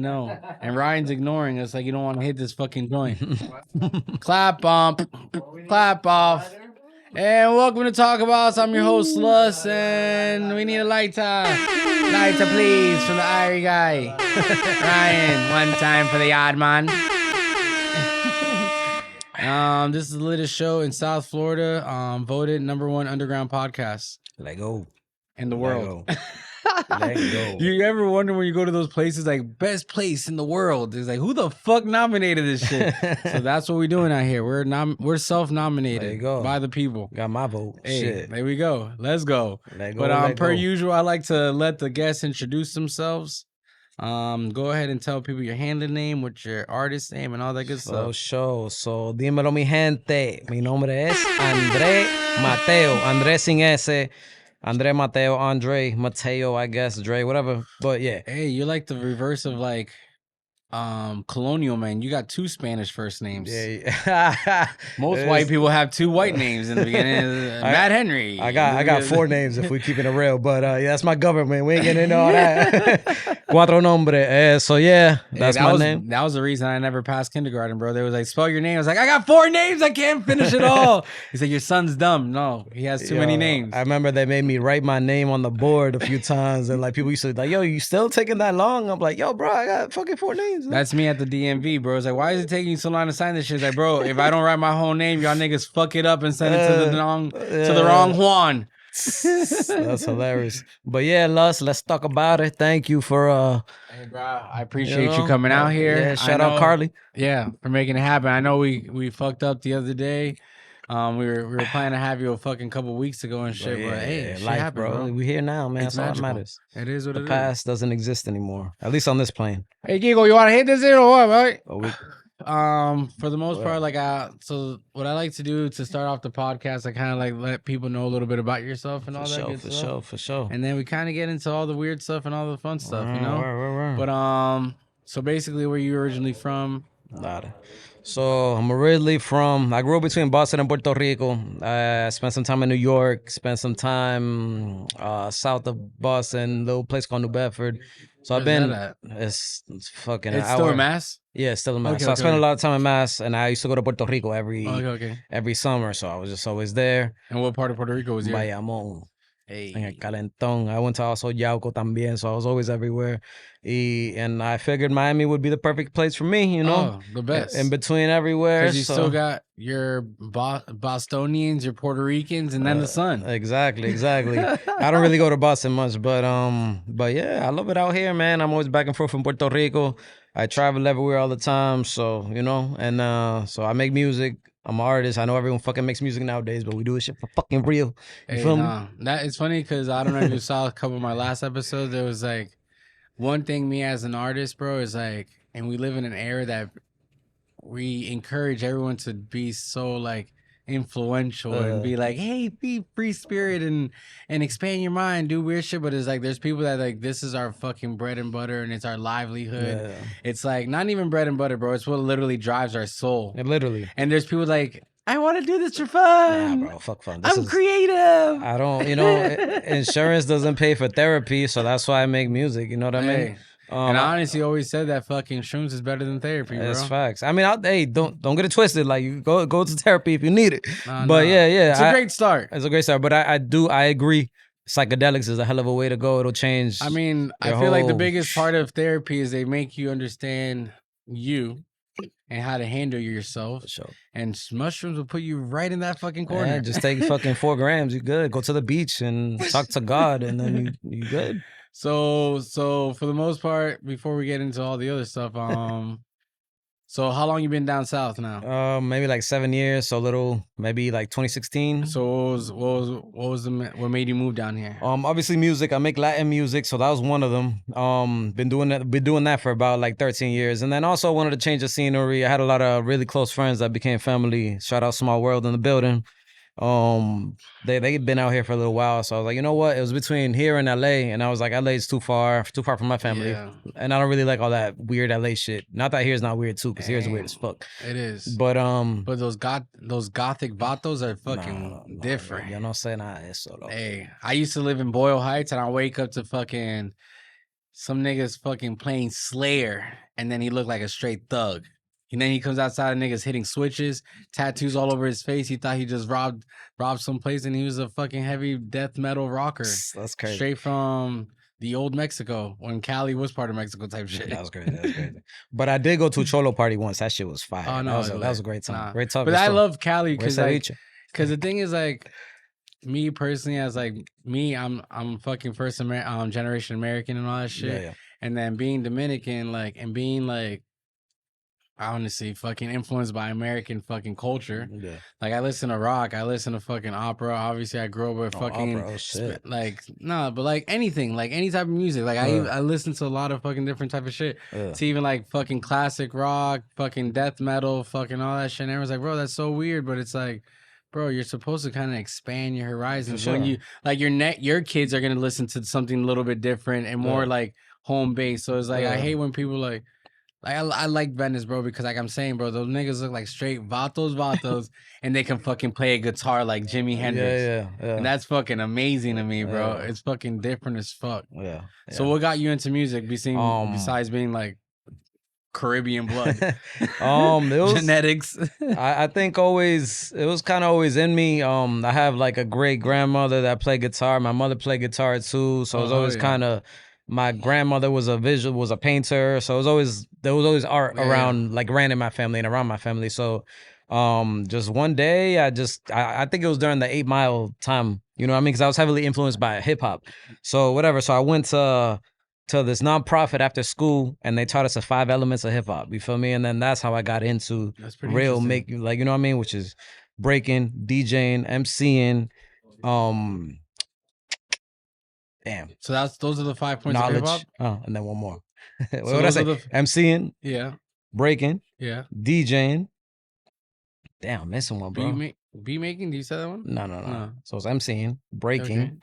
No. And Ryan's ignoring us like you don't want to hit this fucking joint. Clap bump. Clap off. And welcome to Talk About. I'm your host, Lust, and we need a lighter. Lighter, please, from the Irie guy. Ryan, one time for the odd man. This is the latest show in South Florida. Voted #1 underground podcast. Let go. In the world. Let go. You ever wonder when you go to those places like best place in the world? It's like who the fuck nominated this shit? So that's what we're doing out here. We're self-nominated by the people. Got my vote. Hey, Shit. there we go. Let's go. Let go. But per usual, I like to let the guests introduce themselves. Go ahead and tell people your handle name, what's your artist name, and all that good stuff. So dímelo mi gente. Mi nombre es André Mateo. André sin S. André Mateo, Mateo, I guess, Dre, whatever. But yeah. Hey, you're like the reverse of like colonial man. You got 2 Spanish first names. Yeah. Most white people have 2 white names in the beginning. Matt Henry. I got 4 names if we keeping it real. But yeah, that's my government. We ain't getting into all that. Cuatro nombre. So yeah, that's my name. That was the reason I never passed kindergarten, bro. They was like, spell your name. I was like, I got 4 names. I can't finish it all. He's like, your son's dumb. No, he has too many names. I remember they made me write my name on the board a few times. And like people used to be like, yo, you still taking that long? I'm like, yo, bro, I got fucking 4 names. That's me at the DMV, bro. It's like, why is it taking you so long to sign this shit? It's like, bro, if I don't write my whole name, y'all niggas fuck it up and send it to the wrong Juan. That's hilarious. But yeah, let's talk about it. Thank you for hey, bro, I appreciate you coming out here. Yeah, shout out Carly. Yeah, for making it happen. I know we fucked up the other day. We were planning to have you a fucking couple weeks ago and shit, but hey, shit life, happened, bro. We here now, man. It's That's magical. all that matters. It is what the it is. The past doesn't exist anymore, at least on this plane. Hey, Gigo, you want to hit this in or what, right? Oh, for the most part, like, so what I like to do to start off the podcast, I kind of like let people know a little bit about yourself and all that good stuff. For sure. And then we kind of get into all the weird stuff and all the fun stuff, you know? Right. But, so basically, where you originally from? So I'm originally I grew up between Boston and Puerto Rico. I spent some time in New York, spent some time south of Boston, little place called New Bedford. So Where's I've been, that at? it's fucking It's still in Mass? Yeah, it's still in Mass. Okay, so I spent a lot of time in Mass, and I used to go to Puerto Rico every summer. So I was just always there. And what part of Puerto Rico was you? Bayamón. Hey. En el Calentón. I went to also Yauco también, so I was always everywhere. And I figured Miami would be the perfect place for me, you know? Oh, the best. In between everywhere. Because you still got your Bostonians, your Puerto Ricans, and then the sun. Exactly. I don't really go to Boston much, but yeah, I love it out here, man. I'm always back and forth from Puerto Rico. I travel everywhere all the time, so, you know, and so I make music. I'm an artist. I know everyone fucking makes music nowadays, but we do this shit for fucking real. You feel me? That it's funny because I don't know if you saw a couple of my last episodes. There was like one thing me as an artist, bro, is like, and we live in an era that we encourage everyone to be so like influential and be like, hey, be free spirit and expand your mind, do weird shit. But it's like there's people that like this is our fucking bread and butter and it's our livelihood. It's like not even bread and butter, bro. It's what literally drives our soul. Literally. And there's people like, I want to do this for fun. Nah, bro, fuck fun. I'm creative. I don't, insurance doesn't pay for therapy, so that's why I make music. You know what I mean? And I honestly always said that fucking shrooms is better than therapy, bro. That's facts. I mean, hey, don't get it twisted. Like, you go to therapy if you need it. But yeah, it's a great start. It's a great start. But I agree. Psychedelics is a hell of a way to go. It'll change. I mean, I feel like the biggest part of therapy is they make you understand you and how to handle yourself. Sure. And mushrooms will put you right in that fucking corner. Yeah, just take fucking 4 grams. You good. Go to the beach and talk to God, and then you good. So for the most part, before we get into all the other stuff, so how long you been down south now? Maybe like 7 years. So maybe like 2016. So what made you move down here? Obviously music. I make Latin music, so that was one of them. Been doing that for about like 13 years, and then also I wanted to change the scenery. I had a lot of really close friends that became family. Shout out Small World in the building. They'd been out here for a little while, so I was like, you know what? It was between here and LA, and I was like, LA is too far from my family, and I don't really like all that weird LA shit. Not that here's not weird too, because here's weird as fuck. It is, but those gothic vatos are fucking different. Yo no sé nada de eso. Hey, I used to live in Boyle Heights, and I wake up to fucking some niggas fucking playing Slayer, and then he looked like a straight thug. And then he comes outside and niggas hitting switches, tattoos all over his face. He thought he just robbed some place, and he was a fucking heavy death metal rocker. That's crazy. Straight from the old Mexico, when Cali was part of Mexico type shit. That was crazy. That was crazy. But I did go to a Cholo party once. That shit was fire. Oh no, that was a great time. Nah. Great talk. But I love Cali because the thing is, like, me personally, as like me, I'm fucking first generation American and all that shit. Yeah. And then being Dominican, like, and being like, honestly, fucking influenced by American fucking culture. Yeah. Like, I listen to rock, I listen to fucking opera. Obviously, I grew up with fucking opera, shit. Like, no, but like anything, like any type of music. Like, I listen to a lot of fucking different type of shit. It's even like fucking classic rock, fucking death metal, fucking all that shit. And everyone's like, bro, that's so weird. But it's like, bro, you're supposed to kind of expand your horizons. Sure. When you like your kids are gonna listen to something a little bit different and more like home based. So it's like I hate when people like I like Venice, bro, because like I'm saying, bro, those niggas look like straight vatos, and they can fucking play a guitar like Jimi Hendrix. Yeah. And that's fucking amazing to me, bro. It's fucking different as fuck. Yeah. So what got you into music besides being like Caribbean blood? It was genetics. I think it was kind of always in me. I have like a great grandmother that played guitar. My mother played guitar too, so it was always kind of. My grandmother was a painter, so there was always art around, like, around in my family and around my family. So, just one day, I think it was during the 8 Mile time, you know what I mean? Because I was heavily influenced by hip hop. So whatever. So I went to this nonprofit after school, and they taught us the 5 elements of hip hop. You feel me? And then that's how I got into real making, like, you know what I mean? Which is breaking, DJing, MCing, Damn. So those are the 5 points knowledge. Of hip hop? Oh, and then one more. What So did I say? those MCing, Yeah. breaking, Yeah. DJing. Damn, missing one, bro. Beat making? Do you say that one? No. So it's MCing, breaking,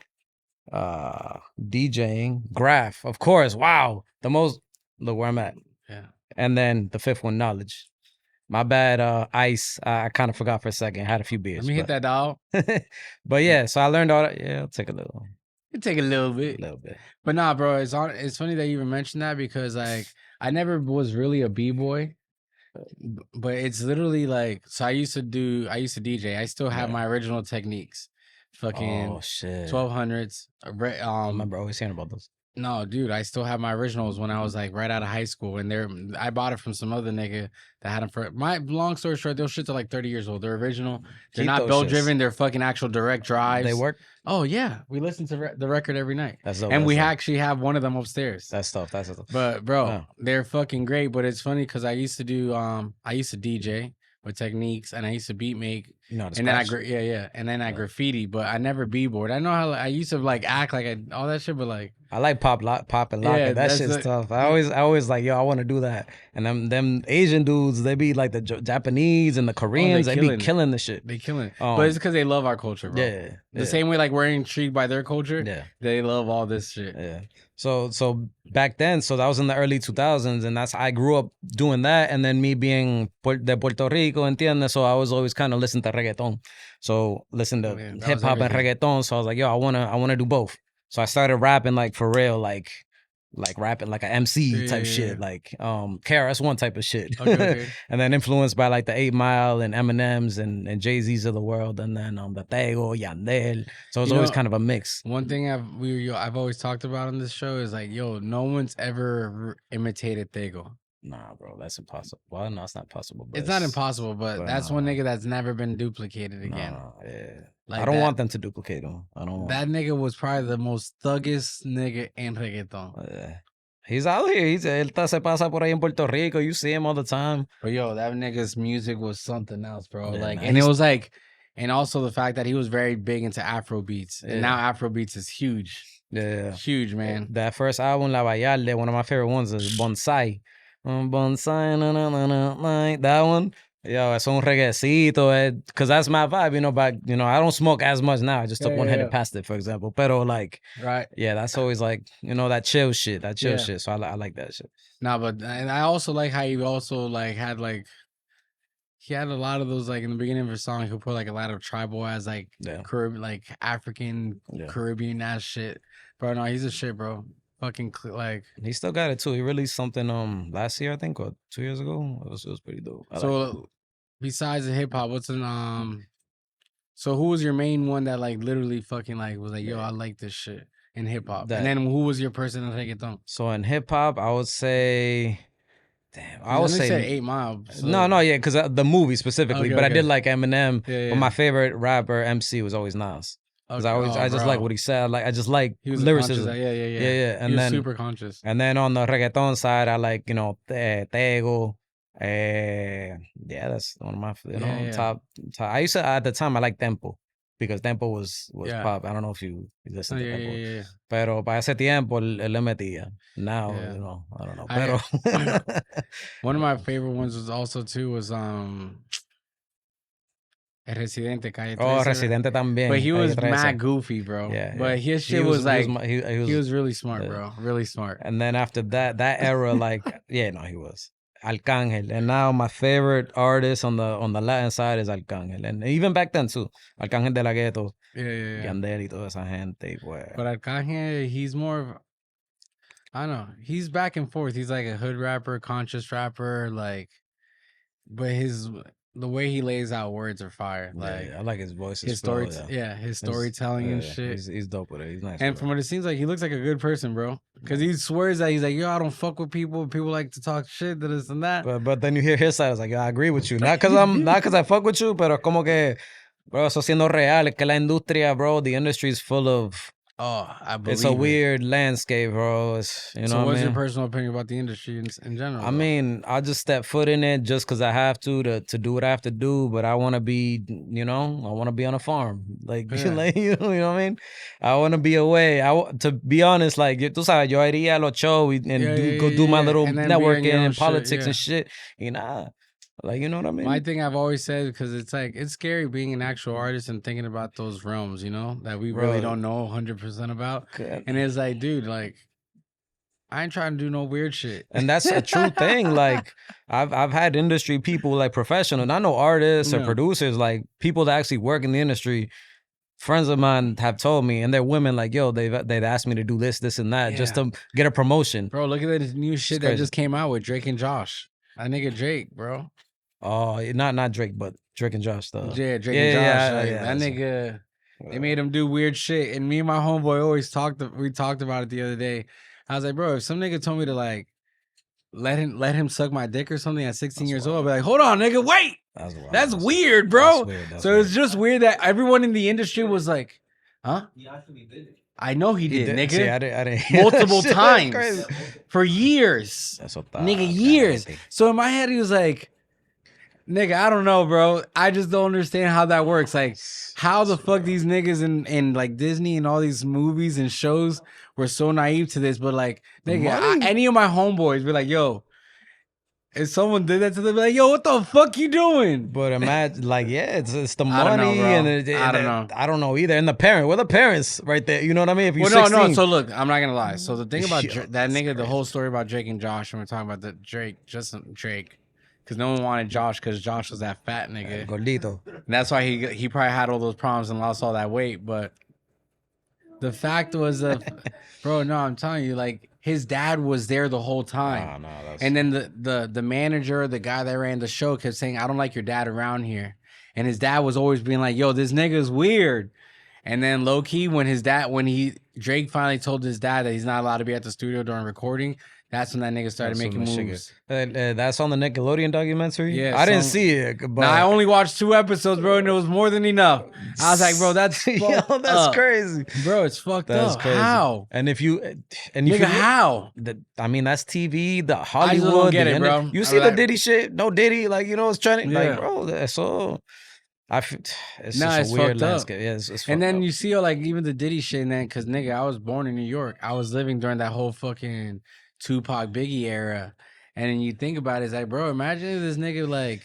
DJing, graph, of course. Wow. Look where I'm at. Yeah. And then the 5th one, knowledge. My bad, Ice. I kind of forgot for a second. Had a few beers. Let me hit that dial. But yeah, so I learned all that. Yeah, I'll take a little. It take a little bit. But nah, bro, it's funny that you even mentioned that, because like I never was really a b-boy, but it's literally like, so I used to DJ. I still have my original techniques. Fucking 1200s. I remember always hearing about those. No, dude, I still have my originals when I was like right out of high school, and I bought it from some other nigga that had them for my. Long story short, those shits are like 30 years old. They're original. They're not belt driven. They're fucking actual direct drives. They work. Oh yeah, we listen to the record every night, and we actually have one of them upstairs. That's tough. But bro, they're fucking great. But it's funny because I used to DJ with techniques, and I used to beat make. And then I graffiti, but I never b-board. I know how I used to like act like all that shit, but like I like pop and lock. That shit's tough. I always like, yo, I want to do that. And them Asian dudes, they be like the Japanese and the Koreans, they be killing the shit. They killing it. But it's because they love our culture, bro. Yeah. The same way like we're intrigued by their culture. Yeah. They love all this shit. Yeah. So back then, so that was in the early 2000s, and I grew up doing that, and then me being de Puerto Rico, entiendes? So I was always kind of listening to reggaeton. So listen to hip hop and reggaeton. So I was like, yo, I wanna do both. So I started rapping like for real, like rapping like an MC type shit, like KRS-One type of shit. Okay. And then influenced by like the 8 Mile and Eminems and Jay-Z's of the world, and then the Tego, Yandel. So it's always kind of a mix. One thing I've always talked about on this show is like, yo, no one's ever imitated Tego. Nah, bro, that's impossible. Well, no, it's not possible. It's not impossible, but that's one nigga that's never been duplicated again. Yeah. Like I don't want them to duplicate him. That nigga was probably the most thuggiest nigga in reggaeton. He's out here. Él se pasa por ahí en Puerto Rico. You see him all the time. But yo, that nigga's music was something else, bro. Yeah, like, and it was like, and also the fact that he was very big into Afro beats, and now Afro beats is huge. Yeah, huge, man. That first album, La Vallarde, one of my favorite ones is Bonsai. Bonsai, that one. Yo, it's un reggaecito, because that's my vibe, but I don't smoke as much now. I just took one headed past it, for example. Pero like, right? Yeah, that's always like, that chill shit, shit. So I like that shit. Nah, but and I also like how he also like had like, he had a lot of those like in the beginning of his song. He'll put like a lot of tribal as like Caribbean, like African Caribbean ass shit, bro. No, he's a shit, bro. fucking like. He still got it too. He released something last year, I think, or 2 years ago. It was pretty dope. So besides the hip hop, what's an So who was your main one that like literally fucking like was like, yo, I like this shit in hip hop? And then who was your person in reggaeton? So in hip hop, I would say, damn, I would say say 8 Mile. So. No, yeah, because the movie specifically. Okay, but okay. I did like Eminem. Yeah. But my favorite rapper MC was always Nas. Because I just like what he said. Like I just like he was lyricism. Yeah. And he was then super conscious. And then on the reggaeton side, I like Tego. Yeah, that's one of my top. I used to at the time I like Tempo because Tempo was pop. I don't know if you listen to Tempo. Yeah. Pero para ese tiempo él le metía. Now I don't know. Pero one of my favorite ones was also too was Residente, Calle 13. Oh, Residente también. But he was mad goofy, bro. Yeah, but his shit was like he was really smart, bro. Really smart. And then after that era, like he was Arcángel. And now my favorite artist on the Latin side is Arcángel. And even back then too, Arcángel de la Ghetto. Yeah. Yandel y toda esa gente. But Arcángel, he's more of, I don't know. He's back and forth. He's like a hood rapper, conscious rapper, like, but the way he lays out words are fire. Like I like his voice. His his storytelling and shit. He's dope with it. He's nice. And from what it seems like, he looks like a good person, bro. Because he swears that he's like, yo, I don't fuck with people. People like to talk shit, this and that. But then you hear his side, it's like, I agree with you. Not because I fuck with you, pero como que, bro, eso siendo real, es que la industria, bro, the industry is full of. Oh, I believe it's a weird landscape, bro. It's, so what's your personal opinion about the industry in general? I mean, I'll just step foot in it just because I have to do what I have to do. But I want to be, I want to be on a farm. Like, like you know what I mean? I want to be away. To be honest, like, tú sabes, yo iría a los shows and go do my little networking and politics and shit. You know, like, you know what I mean? My thing I've always said, because it's like, it's scary being an actual artist and thinking about those realms, that we really don't know 100% about. And it's like, dude, like, I ain't trying to do no weird shit. And that's a true thing. Like, I've had industry people, like professional, not no artists or producers, like people that actually work in the industry. Friends of mine have told me, and they're women, like, yo, they've asked me to do this and that just to get a promotion. Bro, look at this new shit that just came out with Drake and Josh. That nigga Drake, bro. Oh, not Drake, but Drake and Josh though. Yeah, Drake and Josh. That nigga, they made him do weird shit. And me and my homeboy always talked about it the other day. I was like, bro, if some nigga told me to like let him suck my dick or something at 16 years old, I'd be like, hold on, nigga, wait. That's weird, bro. So it's just weird that everyone in the industry was like, huh? He actually did it. I know he did, nigga. See, I didn't multiple times for years. Nigga, years. So in my head, he was like, nigga, I don't know, bro. I just don't understand how that works. Like, how the fuck these niggas in like Disney and all these movies and shows were so naive to this. But like, nigga, any of my homeboys be like, yo, if someone did that to them, be like, yo, what the fuck you doing? But imagine, like, it's the money. I don't know. I don't know either. And the we're the parents right there. You know what I mean? If you're 16. No. So look, I'm not gonna lie. So the thing about that nigga, the whole story about Drake and Josh, and we're talking about the Drake. Because no one wanted Josh because Josh was that fat nigga. Gordito. And that's why he probably had all those problems and lost all that weight. But the fact was bro, no, I'm telling you, like, his dad was there the whole time. And then the manager, the guy that ran the show kept saying, I don't like your dad around here. And his dad was always being like, yo, this nigga's weird. And then low key, when Drake finally told his dad that he's not allowed to be at the studio during recording, that's when that nigga started making moves. That's on the Nickelodeon documentary? Yeah. I didn't see it. But I only watched 2 episodes, bro, and it was more than enough. I was like, bro, that's that's crazy. Bro, it's fucked up. Crazy. How? And if you how? I mean, that's TV, the Hollywood. I don't get it, bro. You see the Diddy shit? No Diddy, like, it's trending. Yeah. Like, bro, that's so... it's just a weird landscape. Yeah, it's and then up. You see, like, even the Diddy shit, and then, because, nigga, I was born in New York. I was living during that whole fucking Tupac Biggie era. And then you think about it, it's like, bro, imagine if this nigga, like,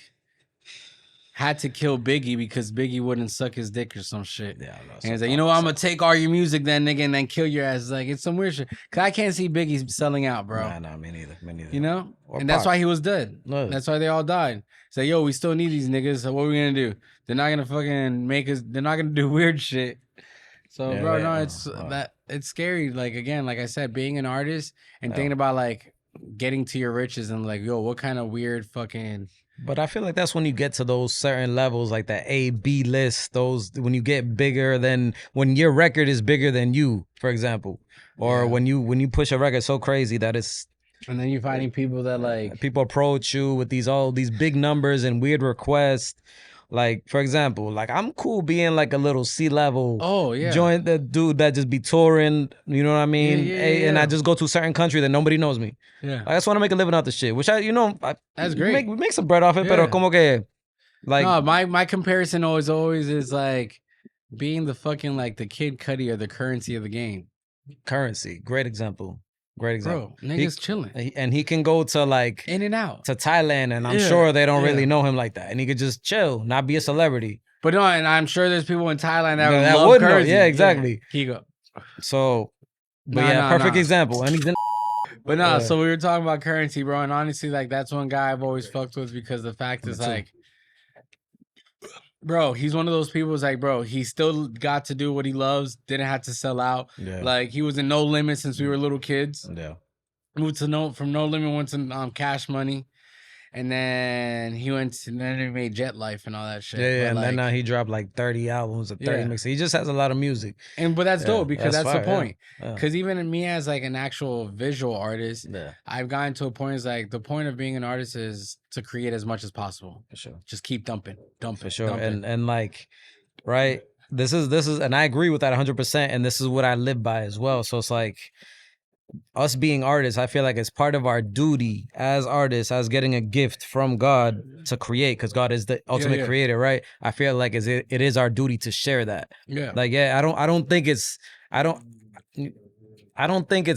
had to kill Biggie because Biggie wouldn't suck his dick or some shit. Yeah, and he's like, you know what, I'm going to take all your music then, nigga, and then kill your ass. It's like, it's some weird shit. Because I can't see Biggie selling out, bro. Nah, me neither. You know? And that's why he was dead. Look. That's why they all died. It's like, yo, we still need these niggas, so what are we going to do? They're not going to fucking they're not going to do weird shit. So, bro, no, it's that. it's scary. Like again, like I said, being an artist and thinking about like getting to your riches and like, yo, what kind of weird fucking. But I feel like that's when you get to those certain levels, like that A, B list, those when you get bigger than when your record is bigger than you, for example. Or when you push a record so crazy that it's And then you're finding people that like people approach you with all these big numbers and weird requests. Like, for example, like I'm cool being like a little C-level joint, the dude that just be touring, you know what I mean? And I just go to a certain country that nobody knows me. Yeah. I just want to make a living out the shit, which that's great. We make some bread off it, pero como que like no, my comparison always is like being the fucking like the Kid Cudi or the Currency of the game. Currency, great example. Great example. Bro, niggas chilling. And he can go to like in and out to Thailand, and I'm sure they don't really know him like that. And he could just chill, not be a celebrity. But no, and I'm sure there's people in Thailand that would love Currency. Yeah, exactly. He go. So, but perfect example. And he's in. But no, so we were talking about Currency, bro, and honestly, like that's one guy I've always fucked with because the fact is like, bro, he's one of those people who's like, bro, he still got to do what he loves, didn't have to sell out. Yeah. Like he was in No Limit since we were little kids. Yeah. Moved to from No Limit, went to Cash Money. And then he made Jet Life and all that shit. Yeah, and then now he dropped like 30 albums or 30 mixes. He just has a lot of music. But that's dope because that's the point. Because even me as like an actual visual artist, I've gotten to a point is like the point of being an artist is to create as much as possible. For sure. Just keep dumping. For sure. And like, right, this is, and I agree with that 100%. And this is what I live by as well. So it's like, us being artists, I feel like it's part of our duty as artists, as getting a gift from God to create, because God is the ultimate creator, right? I feel like it is our duty to share that. Yeah. Like, I don't think it's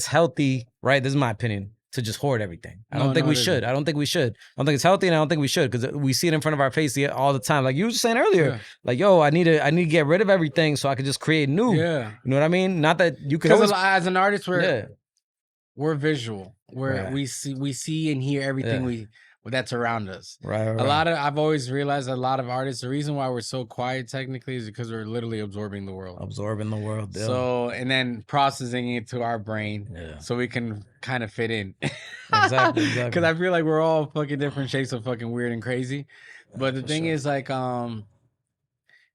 healthy, right? This is my opinion, to just hoard everything. I don't think we should. I don't think it's healthy, and I don't think we should, because we see it in front of our face all the time. Like you were just saying earlier, like, yo, I need to get rid of everything so I can just create new. Yeah. You know what I mean? Not that you could always, as an artist, we're visual. We see and hear everything that's around us. Right. I've always realized that a lot of artists, the reason why we're so quiet technically is because we're literally absorbing the world. Yeah. So, and then processing it to our brain so we can kind of fit in. Exactly. Because I feel like we're all fucking different shapes of fucking weird and crazy. But the thing is like, yeah,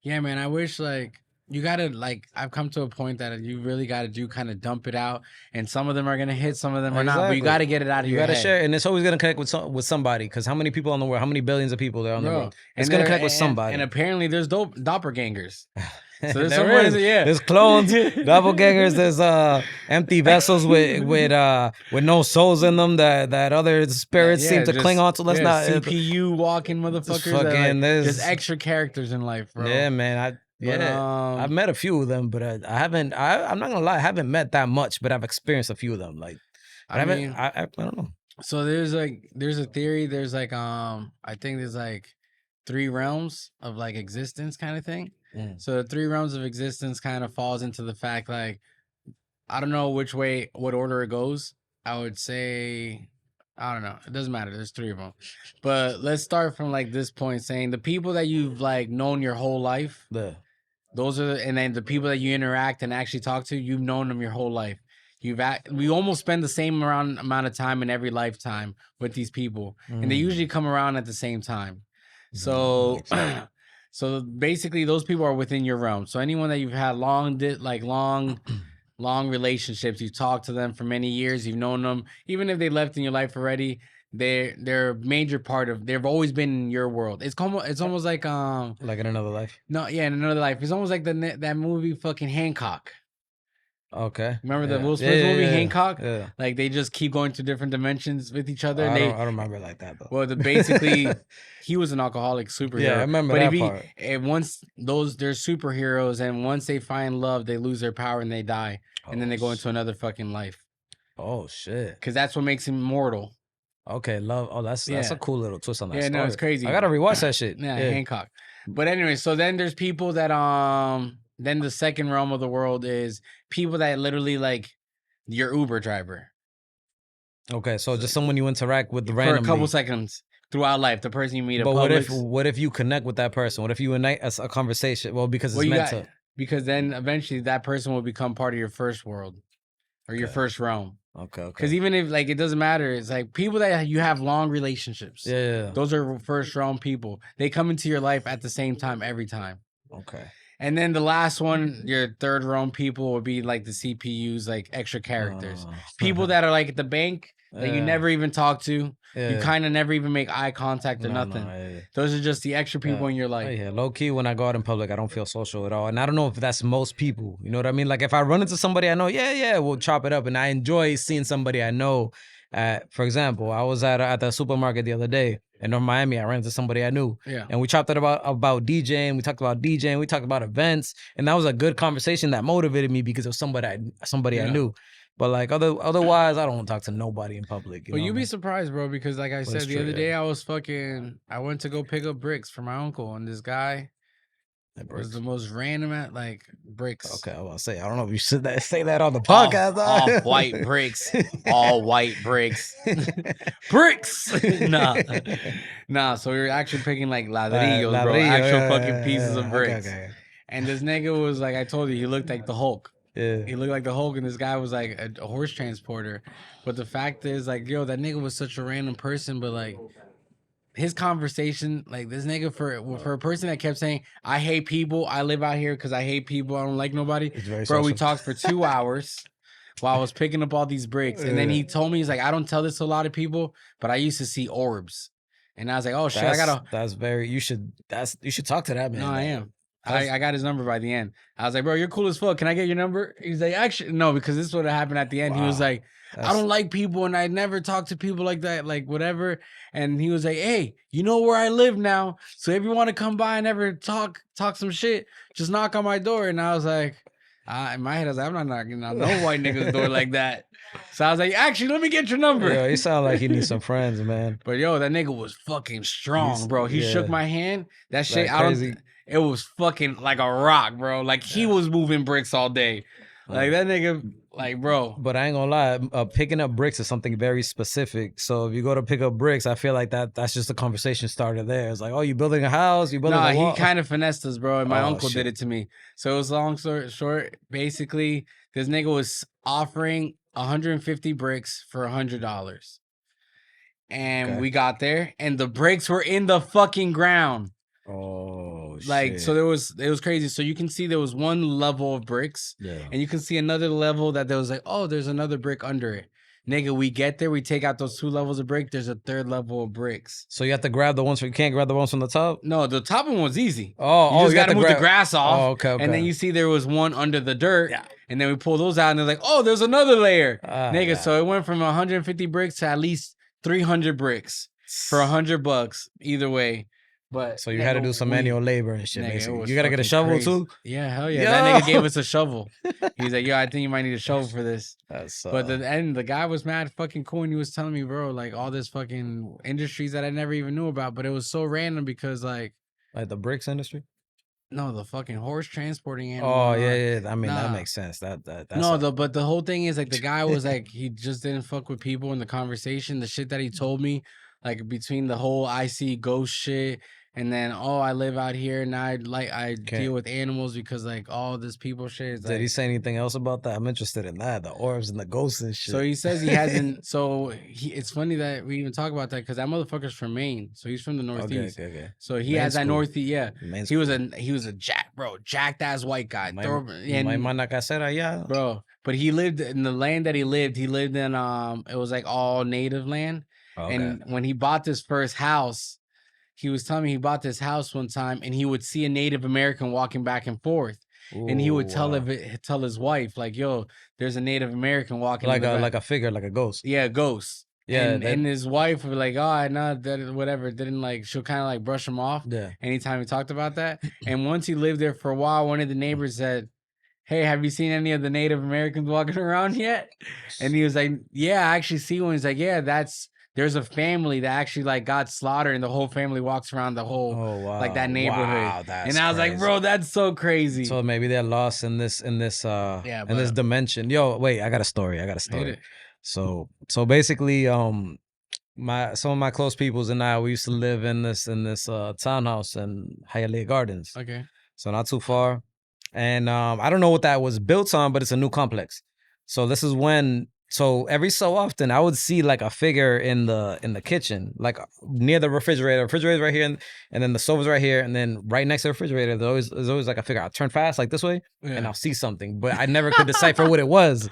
man, I wish like, you gotta like, I've come to a point that you really gotta kind of dump it out, and some of them are gonna hit, some of them are not. But you gotta get it out of your head. You gotta share, and it's always gonna connect with somebody. Because how many people in the world? How many billions of people there on the world? It's gonna connect with somebody. And apparently, there's doppelgangers. So there's clones, doppelgangers. There's empty vessels with no souls in them that other spirits seem to cling on to. Let's not CPU walking motherfuckers. There's extra characters in life, bro. Yeah, man. I've met a few of them, but I haven't. I'm not gonna lie, I haven't met that much, but I've experienced a few of them. Like, I don't know. So there's a theory. There's like I think there's like 3 realms of like existence kind of thing. So the 3 realms of existence kind of falls into the fact like, I don't know what order it goes. I would say, I don't know. It doesn't matter. There's 3 of them. But let's start from like this point, saying the people that you've like known your whole life. Those are, and then the people that you interact and actually talk to, you've known them your whole life. We almost spend the same amount of time in every lifetime with these people, and they usually come around at the same time. So, so basically, those people are within your realm. So anyone that you've had long relationships, you've talked to them for many years, you've known them, even if they left in your life already. They're a major part of. They've always been in your world. It's almost like in another life. No, yeah, in another life. It's almost like that movie fucking Hancock. Okay. Remember the Will Smith movie Hancock? Yeah. Like they just keep going to different dimensions with each other. I don't remember it like that though. Well, basically, he was an alcoholic superhero. Yeah, I remember that part. And once they're superheroes, and once they find love, they lose their power and they die, and then they go into another fucking life. Oh shit! Because that's what makes him immortal. Okay, love. Oh, that's a cool little twist on that. Yeah, story. No, it's crazy. I gotta rewatch that shit. Yeah, Hancock. But anyway, so then there's people that then the second realm of the world is people that literally like your Uber driver. Okay, so just someone you interact with randomly for a couple seconds throughout life. The person you meet. But what if you connect with that person? What if you ignite a conversation? Well, because it's meant to. because then eventually that person will become part of your first world or your Okay. first realm. Okay. Because even if like it doesn't matter, it's like people that you have long relationships. Yeah. Those are first realm people. They come into your life at the same time every time. Okay. And then the last one, your third realm people would be like the CPUs, like extra characters. People that are like at the bank that you never even talk to. You kind of never even make eye contact or nothing. Those are just the extra people in your life. Yeah, low key, when I go out in public, I don't feel social at all. And I don't know if that's most people. You know what I mean? Like if I run into somebody I know, we'll chop it up. And I enjoy seeing somebody I know. For example, I was at the supermarket the other day in North Miami. I ran into somebody I knew. Yeah. And we chopped it about DJing. We talked about DJing. We talked about events. And that was a good conversation that motivated me because of somebody I knew. But like otherwise, I don't talk to nobody in public. But you'd be surprised, bro, because like I said the other day, I went to go pick up bricks for my uncle, and this guy was the most random at like bricks. Okay, I was say I don't know if you should say that on the podcast. All white bricks, all white bricks, bricks. Nah. So we were actually picking like ladrillos, bro, actual fucking pieces of bricks. Okay. And this nigga was like, I told you, he looked like the Hulk. Yeah. He looked like the Hulk, and this guy was like a horse transporter. But the fact is, like, yo, that nigga was such a random person, but like his conversation, like this nigga for a person that kept saying, I hate people, I live out here because I hate people, I don't like nobody. Bro, social. We talked for 2 hours while I was picking up all these bricks. And then he told me, he's like, I don't tell this to a lot of people, but I used to see orbs. And I was like, oh shit, you should talk to that man. No, I am. I got his number by the end. I was like, bro, you're cool as fuck. Can I get your number? He's like, actually, no, because this is what happened at the end. Wow. He was like, I don't like people, and I never talk to people like that, like whatever. And he was like, hey, you know where I live now. So if you want to come by and ever talk some shit, just knock on my door. And I was like, in my head, I was like, I'm not knocking on no white nigga's door like that. So I was like, actually, let me get your number. Yeah, he sound like he needs some friends, man. But yo, that nigga was fucking strong, bro. He shook my hand. That shit, it was fucking like a rock, bro. Like he was moving bricks all day. Like that nigga, like bro. But I ain't gonna lie, picking up bricks is something very specific. So if you go to pick up bricks, I feel like that's just a conversation starter there. It's like, oh, you building a house? You building a wall? He kind of finessed us, bro. And my uncle did it to me. So it was long story short. Basically, this nigga was offering 150 bricks for $100. And we got there, and the bricks were in the fucking ground. Oh, like shit. So it was crazy. So you can see there was one level of bricks, and you can see another level that there was like, oh, there's another brick under it. Nigga, we get there, we take out those 2 levels of brick. There's a 3rd level of bricks. So you have to grab the ones you can't grab the ones from the top? No, the top one was easy. You just gotta move the grass off. Oh, okay. And then you see there was one under the dirt. Yeah. And then we pull those out, and they're like, oh, there's another layer. Nigga, so it went from 150 bricks to at least 300 bricks for $100 either way. But so you had to do some manual labor and shit. Basically, you gotta get a shovel too. Yeah, hell yeah. That nigga gave us a shovel. He's like, yo, I think you might need a shovel for this. But the guy was mad fucking cool, and he was telling me, bro, like all this fucking industries that I never even knew about. But it was so random because like the bricks industry. No, the fucking horse transporting animal. Oh yeah. I mean that makes sense. That's but the whole thing is like the guy was like he just didn't fuck with people in the conversation. The shit that he told me, like between the whole I see ghost shit. And then, I live out here and I deal with animals because like all this people shit. Did he say anything else about that? I'm interested in that, the orbs and the ghosts and shit. So he says he hasn't. It's funny that we even talk about that because that motherfucker's from Maine, so he's from the Northeast. Okay. So he has that Northeast. Yeah, he was a jacked ass white guy. Bro. But he lived in the land that he lived. He lived in it was like all native land. Okay. And when he bought this first house, he was telling me he bought this house one time and he would see a Native American walking back and forth. Ooh, and he would tell his wife, like, yo, there's a Native American walking like a figure, like a ghost. Yeah, a ghost. Yeah. And his wife would be like, oh, no, that whatever. Didn't like, she'll kind of like brush him off. Yeah. Anytime he talked about that. And once he lived there for a while, one of the neighbors said, hey, have you seen any of the Native Americans walking around yet? And he was like, yeah, I actually see one. He's like, yeah, there's a family that actually like got slaughtered and the whole family walks around the whole like that neighborhood. Wow, and I was like, bro, that's so crazy. So maybe they're lost in this this dimension. Yo, wait, I got a story. So basically, some of my close peoples and I, we used to live in this townhouse in Hialeah Gardens. Okay. So not too far. And I don't know what that was built on, but it's a new complex. So this is when. So every so often, I would see like a figure in the kitchen, like near the refrigerator. Refrigerator's right here, and then the stove is right here, and then right next to the refrigerator, there's always like a figure. I'll turn fast like this way, and I'll see something, but I never could decipher what it was.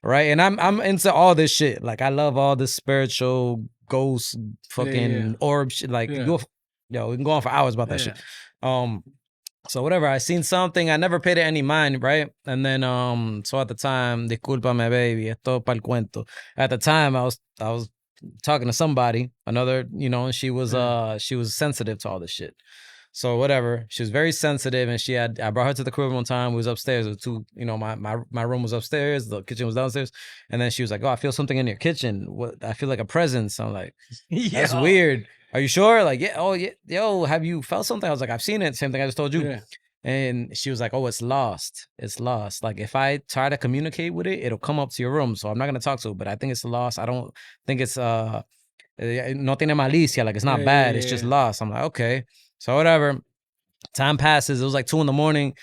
Right, and I'm into all this shit. Like I love all this spiritual ghost fucking orb shit. Like yo, we can go on for hours about that shit. So whatever, I seen something, I never paid it any mind, right? And then so at the time, discúlpame baby, esto pa'l cuento. At the time I was talking to somebody, another, and she was sensitive to all this shit. So whatever, she was very sensitive, and I brought her to the crib one time. We was upstairs. It was my room was upstairs, the kitchen was downstairs, and then she was like, "Oh, I feel something in your kitchen. What? I feel like a presence." I'm like, "That's weird. Are you sure?" Like, yeah, oh yeah, yo, have you felt something? I was like, "I've seen it. Same thing I just told you." Yeah. And she was like, "Oh, it's lost. It's lost. Like if I try to communicate with it, it'll come up to your room. So I'm not gonna talk to it. But I think it's lost. I don't think it's no tiene malicia. Like it's not bad. It's just lost." I'm like, okay. So whatever. Time passes. It was like 2 a.m.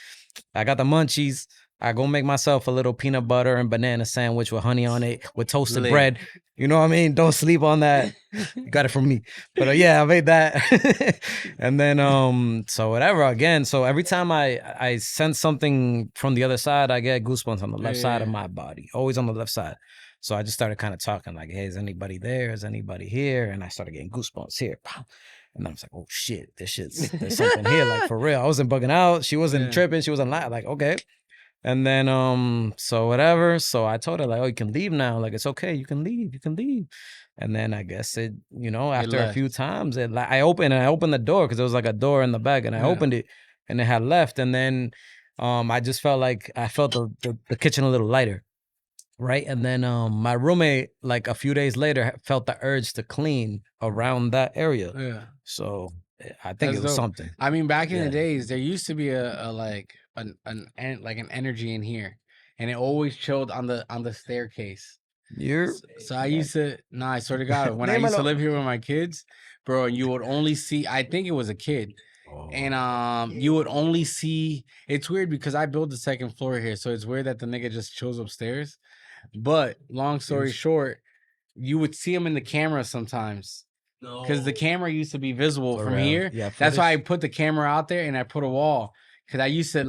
I got the munchies. I go make myself a little peanut butter and banana sandwich with honey on it, with toasted bread. You know what I mean? Don't sleep on that. You got it from me. But yeah, I made that. And then so whatever again. So every time I sense something from the other side, I get goosebumps on the left side of my body. Always on the left side. So I just started kind of talking like, "Hey, is anybody there? Is anybody here?" And I started getting goosebumps here. And I was like, "Oh shit, there's something here, like for real." I wasn't bugging out. She wasn't tripping. She wasn't like, okay. And then so whatever. So I told her like, "Oh, you can leave now. Like it's okay. You can leave. You can leave." And then I guess it, after a few times, I opened the door because there was like a door in the back, and I opened it, and it had left. And then I just felt like I felt the kitchen a little lighter. Right. And then my roommate, like a few days later, felt the urge to clean around that area. Yeah. So I think it was something. I mean, back in the days, there used to be a like an energy in here, and it always chilled on the staircase. So I used to, I swear to God, when I used to live here with my kids, bro, you would only see, I think it was a kid. And you would only see, it's weird because I built the second floor here, so it's weird that the nigga just chills upstairs. But long story short, you would see him in the camera sometimes. Because the camera used to be visible from here. Yeah, that's why I put the camera out there and I put a wall. Because so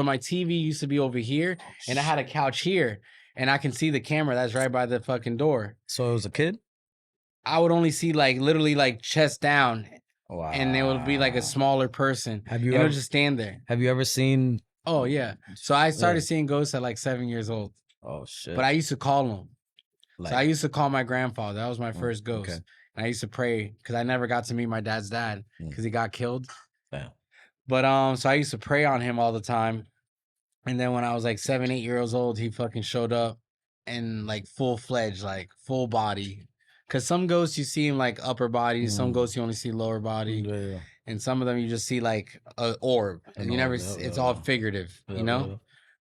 my TV used to be over here and I had a couch here and I can see the camera that's right by the fucking door. So it was a kid? I would only see like literally like chest down. Wow. And it would be like a smaller person. It would just stand there. Have you ever seen? Oh, yeah. So I started seeing ghosts at like 7 years old. Oh, shit. But I used to call them. So I used to call my grandfather. That was my first ghost. Okay. And I used to pray because I never got to meet my dad's dad because he got killed. Yeah. But so I used to pray on him all the time. And then when I was like 7, 8 years old, he fucking showed up and like full-fledged, like full body. Because some ghosts you see in like upper body, some ghosts you only see lower body. Yeah. And some of them you just see like an orb. And you never, it's all figurative, you know? Yeah.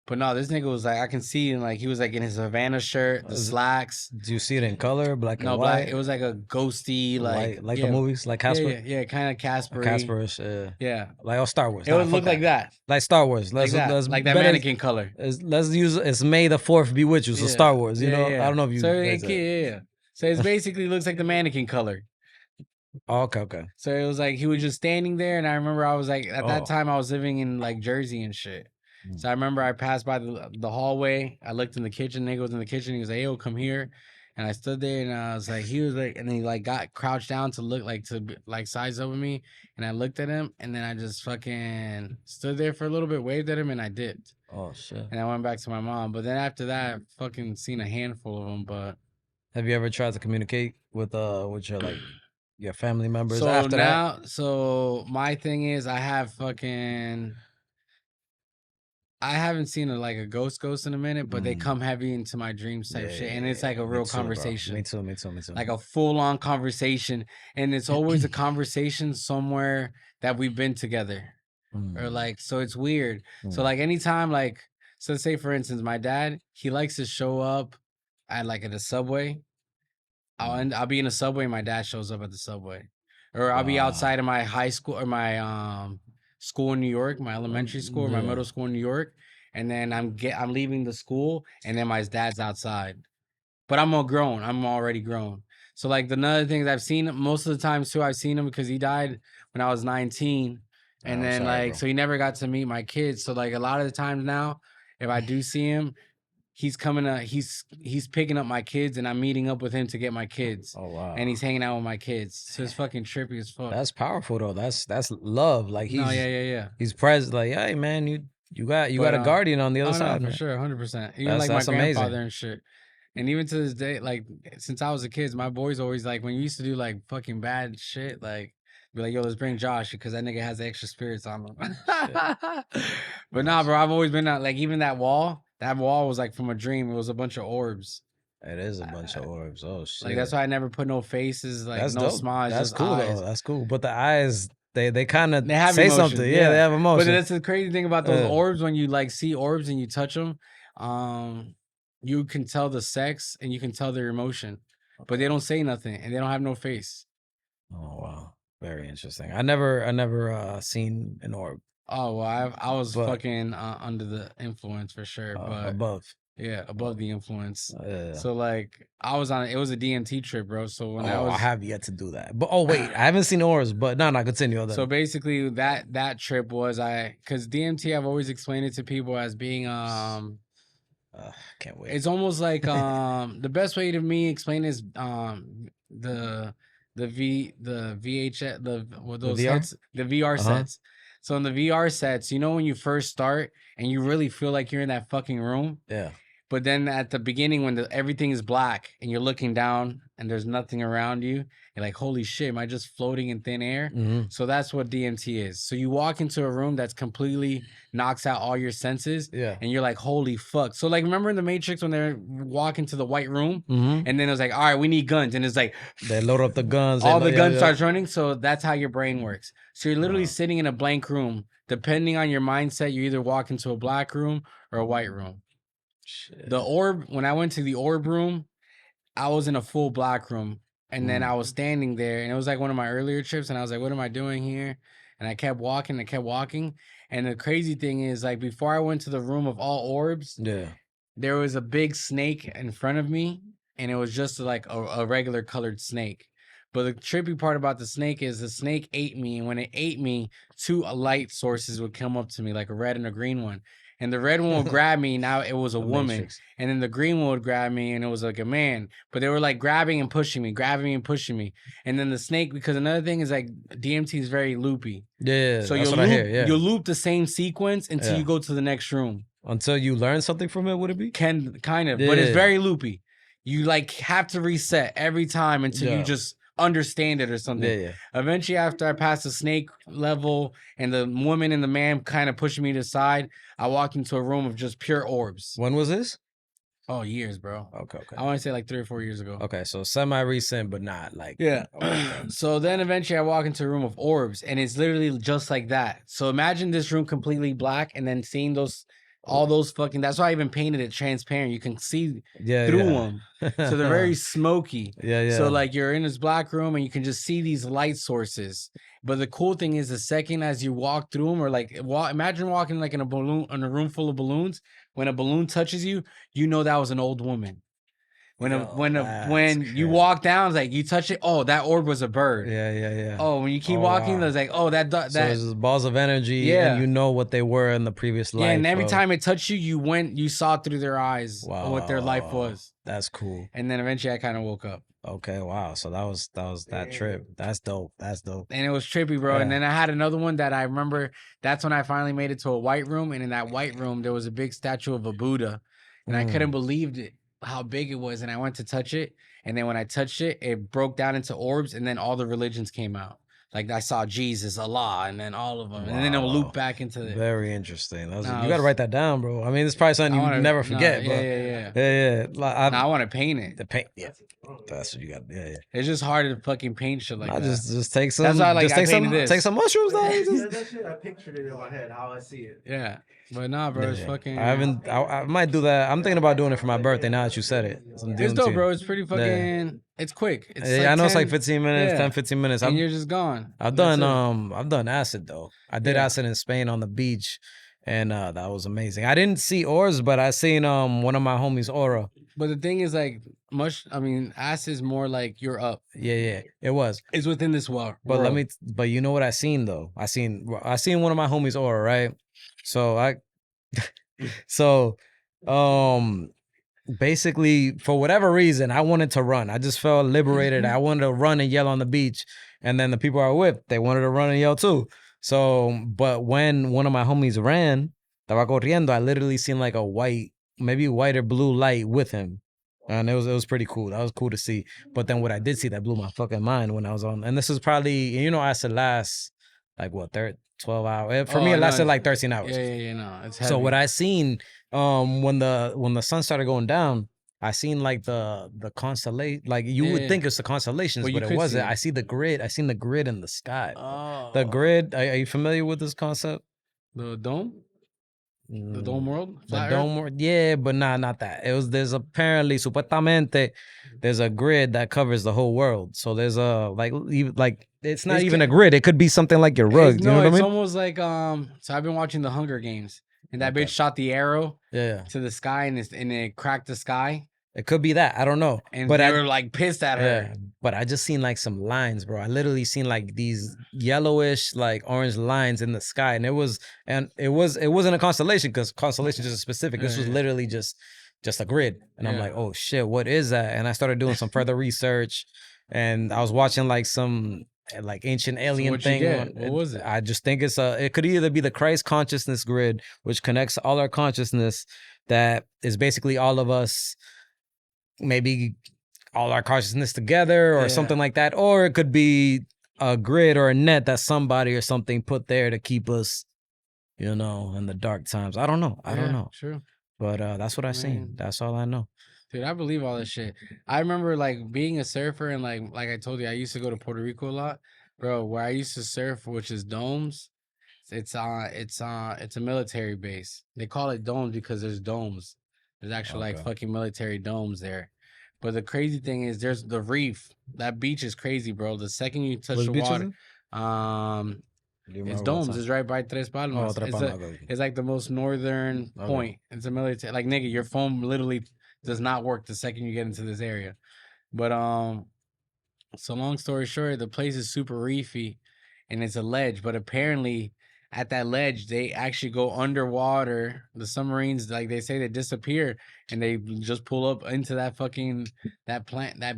But no, this nigga was like, I can see, and like he was like in his Havana shirt, the slacks. Do you see it in color, black and white? No, black. It was like a ghosty, like the movies, like Casper. Yeah, kind of Casper. Casperish, yeah. Like Star Wars. It would look like that, like Star Wars. Let's like that mannequin color. Let's use it's May the 4th be with you. So Star Wars, you know. I don't know if you. So So it basically looks like the mannequin color. Oh, okay. So it was like he was just standing there, and I remember I was like, at that time I was living in like Jersey and shit. So I remember I passed by the hallway. I looked in the kitchen. Nigga was in the kitchen. He was like, "Yo, come here." And I stood there and I was like, he was like, and then he like got crouched down to look like size up with me. And I looked at him and then I just fucking stood there for a little bit, waved at him, and I dipped. Oh shit. And I went back to my mom. But then after that, I fucking seen a handful of them. But have you ever tried to communicate with your like your family members after that? So my thing is I haven't seen a ghost in a minute, but they come heavy into my dreams type shit. And it's like a real conversation. Me too. Like a full-on conversation. And it's always a conversation somewhere that we've been together. Or like, so it's weird. So like anytime so say for instance, my dad, he likes to show up at a subway. I'll be in a subway and my dad shows up at the subway. Or I'll be outside of my high school or my school in New York, my elementary school, or my Yeah. middle school in New York, and then I'm leaving the school, and then my dad's outside. But I'm all grown. I'm already grown. So like the other things I've seen most of the times too, I've seen him because he died when I was 19, and I'm then sorry, like bro. so he never got to meet my kids. So like a lot of the times now, if I do see him, he's coming to he's picking up my kids, and I'm meeting up with him to get my kids, Oh wow. and he's hanging out with my kids. So it's fucking trippy as fuck. That's powerful though. That's love. Like No, yeah. he's present. Like, hey man, you got But a guardian on the other oh no, side, for man. sure, 100%. Even like my That's amazing. grandfather and shit. And even to this day, like since I was a kid, my boys always like when you used to do like fucking bad shit, like be like, yo, let's bring Josh because that nigga has extra spirits on him. But nah, bro, I've always been like even that wall. That wall was like from a dream. It was a bunch of orbs. It is a bunch of orbs. Oh shit. Like that's why I never put no faces, like That's no dope. smiles, That's just cool eyes. though. That's cool. But the eyes, they kind of They have say emotion, something. Yeah, they have But emotion. that's the crazy thing about those orbs. When you like see orbs and you touch them, you can tell the sex and you can tell their emotion, but they don't say nothing and they don't have no face. Oh wow, very interesting. I never seen an orb. Oh well, I was fucking under the influence for sure, but above. Yeah, above the influence. Yeah. So like I was on it was a DMT trip, bro. So when I have yet to do that. But wait, I haven't seen orbs, but no, continue on that. So basically that trip was because DMT I've always explained it to people as being can't wait. It's almost like the best way to me explain is the VHS those VR? sets, the VR sets. So in the VR sets, you know when you first start and you really feel like you're in that fucking room. Yeah. But then at the beginning, when everything is black and you're looking down and there's nothing around you, you're like, holy shit, am I just floating in thin air? Mm-hmm. So that's what DMT is. So you walk into a room that's completely knocks out all your senses. Yeah. And you're like, holy fuck. So like, remember in the Matrix when they're walking to the white room? Mm-hmm. And then it was like, all right, we need guns. And it's like, they load up the guns. All the guns starts running. So that's how your brain works. So you're literally sitting in a blank room. Depending on your mindset, you either walk into a black room or a white room. Shit. The orb, when I went to the orb room, I was in a full black room. And then I was standing there, and it was like one of my earlier trips, and I was like, what am I doing here? And I kept walking. And the crazy thing is, like, before I went to the room of all orbs, there was a big snake in front of me, and it was just like a regular colored snake. But the trippy part about the snake is the snake ate me, and when it ate me, two light sources would come up to me, like a red and a green one. And the red one would grab me. Now it was a woman. Matrix. And then the green one would grab me, and it was like a man. But they were like grabbing and pushing me. And then the snake, because another thing is like DMT is very loopy. Yeah. So you'll loop the same sequence until you go to the next room. Until you learn something from it, would it be? Kind of. Yeah. But it's very loopy. You like have to reset every time until you just understand it or something. Yeah. Eventually, after I passed the snake level and the woman and the man kind of pushing me to the side, I walked into a room of just pure orbs. When was this? Oh, years, bro. Okay. I want to say like 3 or 4 years ago. Okay, so semi-recent, but not like... Yeah. So then eventually I walk into a room of orbs, and it's literally just like that. So imagine this room completely black, and then seeing all those fucking... That's why I even painted it transparent. You can see through them. So they're very smoky. Yeah. So like you're in this black room, and you can just see these light sources. But the cool thing is the second as you walk through them, or like imagine walking like in a room full of balloons. When a balloon touches you, you know that was an old woman. When you walk down, it's like you touch it. Oh, that orb was a bird. Yeah. Oh, when you keep walking, there's like, oh, that. So it's just balls of energy, and you know what they were in the previous life. Yeah, and every time it touched you, you saw through their eyes what their life was. That's cool. And then eventually, I kind of woke up. Okay, wow. So that was that trip. That's dope. And it was trippy, bro. Yeah. And then I had another one that I remember. That's when I finally made it to a white room, and in that white room, there was a big statue of a Buddha, and I couldn't believe it. How big it was, and I went to touch it, and then when I touched it, it broke down into orbs, and then all the religions came out. Like I saw Jesus, Allah, and then all of them, and then it'll loop back into the. Very interesting. You got to write that down, bro. I mean, it's probably something you never forget, bro. Yeah. I want to paint it. The paint, That's what you got. Yeah, yeah. It's just hard to fucking paint shit like Nah, that. just take some. That's why, like, just I take some. painted this. Take some mushrooms, though. Yeah, that shit, I pictured it in my head, how I see it. Yeah, but nah, bro, it's Yeah. fucking. I haven't. I might do that. I'm thinking about doing it for my birthday. Now that you said it, so I'm It's doing dope, to bro. It's pretty fucking. It's quick. It's yeah, like I know it's like 10 15 minutes, yeah. 10, 15 minutes. and you're just gone. I've That's done it. I've done acid though. I did Yeah. acid in Spain on the beach, and that was amazing. I didn't see oars, but I seen one of my homies aura. But the thing is, like, acid is more like you're up. Yeah, it was. It's within this world. But but you know what I seen though? I seen one of my homies aura, right? So so basically for whatever reason I wanted to run. I just felt liberated. I wanted to run and yell on the beach. And then the people I was with, they wanted to run and yell too. So, but when one of my homies ran, estaba corriendo, I literally seen like a white, maybe white or blue light with him. And it was pretty cool. That was cool to see. But then what I did see that blew my fucking mind when I was on, and this is probably, acid lasts like what, 12 hours. For me, it lasted like 13 hours. Yeah, no, it's heavy. So what I seen, when the sun started going down, I seen like the constellation. Like you would think it's the constellations, Well, but you it could wasn't. see it. I see the grid. I seen the grid in the sky. Oh, The grid. Are you familiar with this concept? the dome, the dome world, The Flat Earth? dome. Yeah, but not that. There's apparently supuestamente there's a grid that covers the whole world. So there's a like it's not even a grid. It could be something like your rug. You know what I mean? It's almost like So I've been watching the Hunger Games, and that bitch shot the arrow to the sky, and it cracked the sky. It could be that. I don't know. And but they were like pissed at her. Yeah, but I just seen like some lines, bro. I literally seen like these yellowish, like orange lines in the sky, and it wasn't a constellation because constellations is specific. This was literally just a grid, and I'm like, oh shit, what is that? And I started doing some further research, and I was watching like some like ancient alien thing. What was it? I just think it could either be the Christ consciousness grid, which connects all our consciousness, that is basically all of us. Maybe all our consciousness together or something like that. Or it could be a grid or a net that somebody or something put there to keep us, in the dark times. I don't know. I don't know. True. But that's what I seen. That's all I know. Dude, I believe all this shit. I remember like being a surfer and like I told you, I used to go to Puerto Rico a lot. Bro, where I used to surf, which is domes, it's a military base. They call it domes because there's domes. There's actually like fucking military domes there. But the crazy thing is there's the reef. That beach is crazy, bro. The second you touch the water, it's domes. It's right by Tres Palmas. It's like the most northern point. It's a military. Like, nigga, your phone literally does not work the second you get into this area. But so long story short, the place is super reefy, and it's a ledge. But apparently, at that ledge, they actually go underwater. The submarines, like they say, they disappear, and they just pull up into that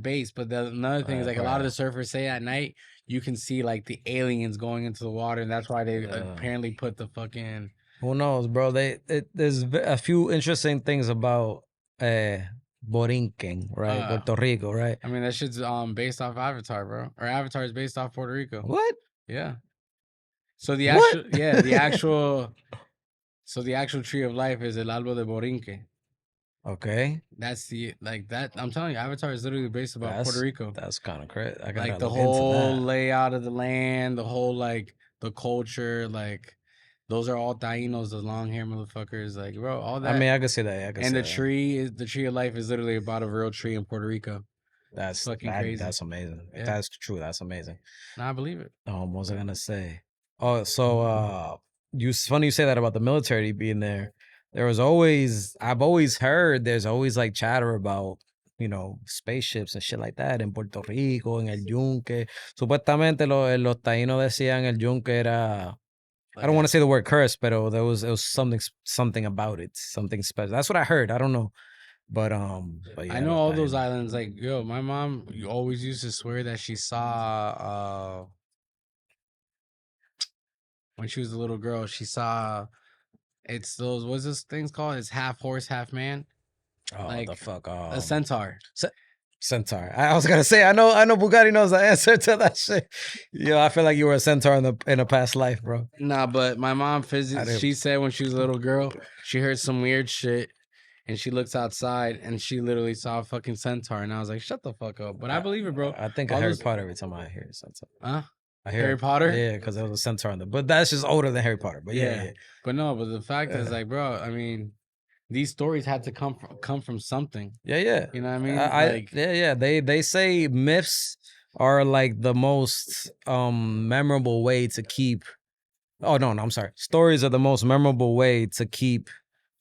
base. But another thing is, like, a lot of the surfers say at night you can see like the aliens going into the water, and that's why they apparently put the fucking. Who knows, bro? There's a few interesting things about Borinquen, right? Puerto Rico, right? I mean, that shit's based off Avatar, bro. Or Avatar is based off Puerto Rico. What? Yeah. So the actual tree of life is el árbol de Borinque. Okay. That's I'm telling you, Avatar is literally based about Puerto Rico. That's kind of crazy. I like the whole layout of the land, the whole like the culture, like those are all Tainos, the long hair motherfuckers, like bro, all that. I mean, I can see that. And the tree of life is literally about a real tree in Puerto Rico. That's fucking crazy. That's amazing. Yeah. If that's true, that's amazing. Nah, I believe it. What was I gonna say? Oh, so it's funny you say that about the military being there. I've always heard there's always like chatter about, spaceships and shit like that in Puerto Rico, en el Yunque. Supuestamente los taínos decían el Yunque era, I don't want to say the word curse, but it was something about it, something special. That's what I heard. I don't know. But yeah, I know all those islands. Like, yo, my mom always used to swear that she saw when she was a little girl, she saw it's those, what's those things called? It's half horse, half man. Oh, like, the fuck, a centaur. Centaur. I was gonna say, I know Bugatti knows the answer to that shit. Yo, I feel like you were a centaur in a past life, bro. Nah, but my mom she said when she was a little girl, she heard some weird shit, and she looks outside and she literally saw a fucking centaur, and I was like, shut the fuck up. But I believe it, bro. I think of All Harry those- Potter every time I hear it. Centaur. Huh? I hear Harry it. Potter? Yeah, because there was a centaur in there. But that's just older than Harry Potter. But yeah. But no, but the fact is, like, bro, I mean, these stories had to come from something. Yeah. You know what I mean? Yeah. They say myths are like the most memorable way to keep. Oh no, I'm sorry. Stories are the most memorable way to keep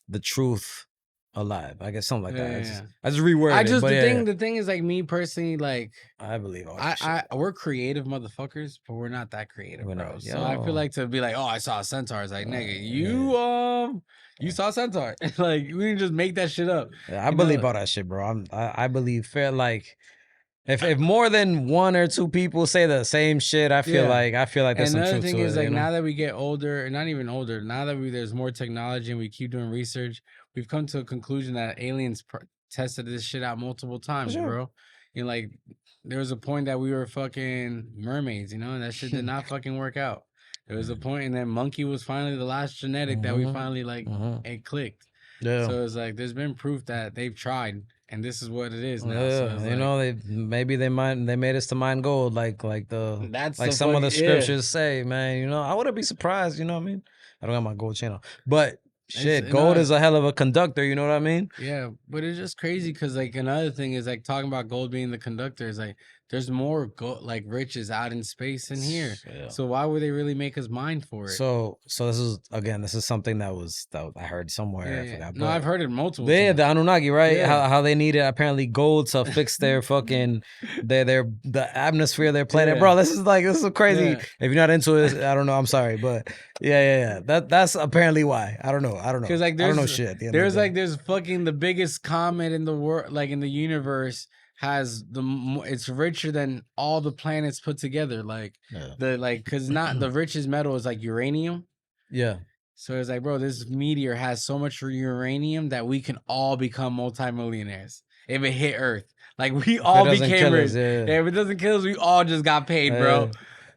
the truth alive. I guess something like that. I just reworded it. But the thing is, like, me personally, like, I believe all that shit. we're creative motherfuckers, but we're not that creative, bro. So I feel like to be like, oh, I saw a centaur. It's like, nigga, you saw a centaur. Like, we didn't just make that shit up. I believe all that shit, bro. I believe fair. Like, if more than one or two people say the same shit, I feel like there's some truth to it. Another thing is, like, now that we get older, not even older, now that there's more technology and we keep doing research, we've come to a conclusion that aliens tested this shit out multiple times, bro. You know, like, there was a point that we were fucking mermaids, you know, and that shit did not fucking work out. There was a point, and then monkey was finally the last genetic that we finally, like, it clicked. Yeah. So it's like, there's been proof that they've tried, and this is what it is now. Yeah, so you know, they made us to mine gold, like that's some of the scriptures say, man. You know, I wouldn't be surprised. You know what I mean? I don't got my gold chain on, but shit, gold is a hell of a conductor. You know what I mean? Yeah, but it's just crazy because, like, another thing is, like, talking about gold being the conductor is like, there's more gold, like, riches out in space than here. Yeah. So why would they really make us mine for it? So this is something that I heard somewhere. I forgot. No, I've heard it multiple Yeah, times. the Anunnaki, right? Yeah. How they needed apparently gold to fix their fucking the atmosphere of their planet, bro. This is so crazy. Yeah. If you're not into it, I don't know. I'm sorry, but yeah. That's apparently why. I don't know. Because, like, I don't know shit. At the end of the day. there's fucking the biggest comet in the world, like, in the universe, has it's richer than all the planets put together. Like, because not the richest metal is like uranium. Yeah. So it's like, bro, this meteor has so much uranium that we can all become multimillionaires if it hit Earth. Like, we all became rich. Yeah, if it doesn't kill us, we all just got paid, bro.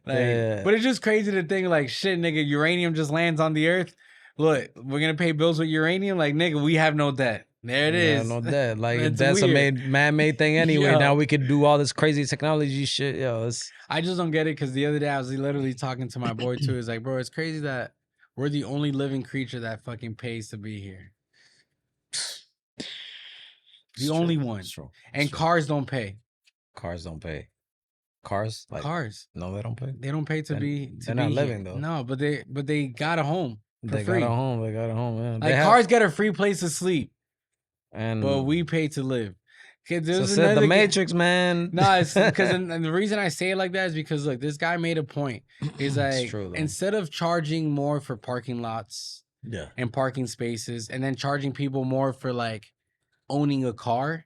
Like, but it's just crazy to think, like, shit, nigga, uranium just lands on the Earth. Look, we're gonna pay bills with uranium. Like, nigga, we have no debt. There it is. No debt. Like, that's a man-made thing anyway. Now we could do all this crazy technology shit. Yo, I just don't get it because the other day I was literally talking to my boy too. It's like, bro, it's crazy that we're the only living creature that fucking pays to be here. The only one. And cars don't pay. Cars don't pay. Cars? Like, cars. No, they don't pay. They don't pay to be. They're not living though. No, but they got a home. They got a home. They got a home. Man. Like, cars get a free place to sleep. And but we pay to live. The Matrix, man. No, it's because and the reason I say it like that is because, look, this guy made a point. He's like, true, instead of charging more for parking lots, and parking spaces, and then charging people more for, like, owning a car,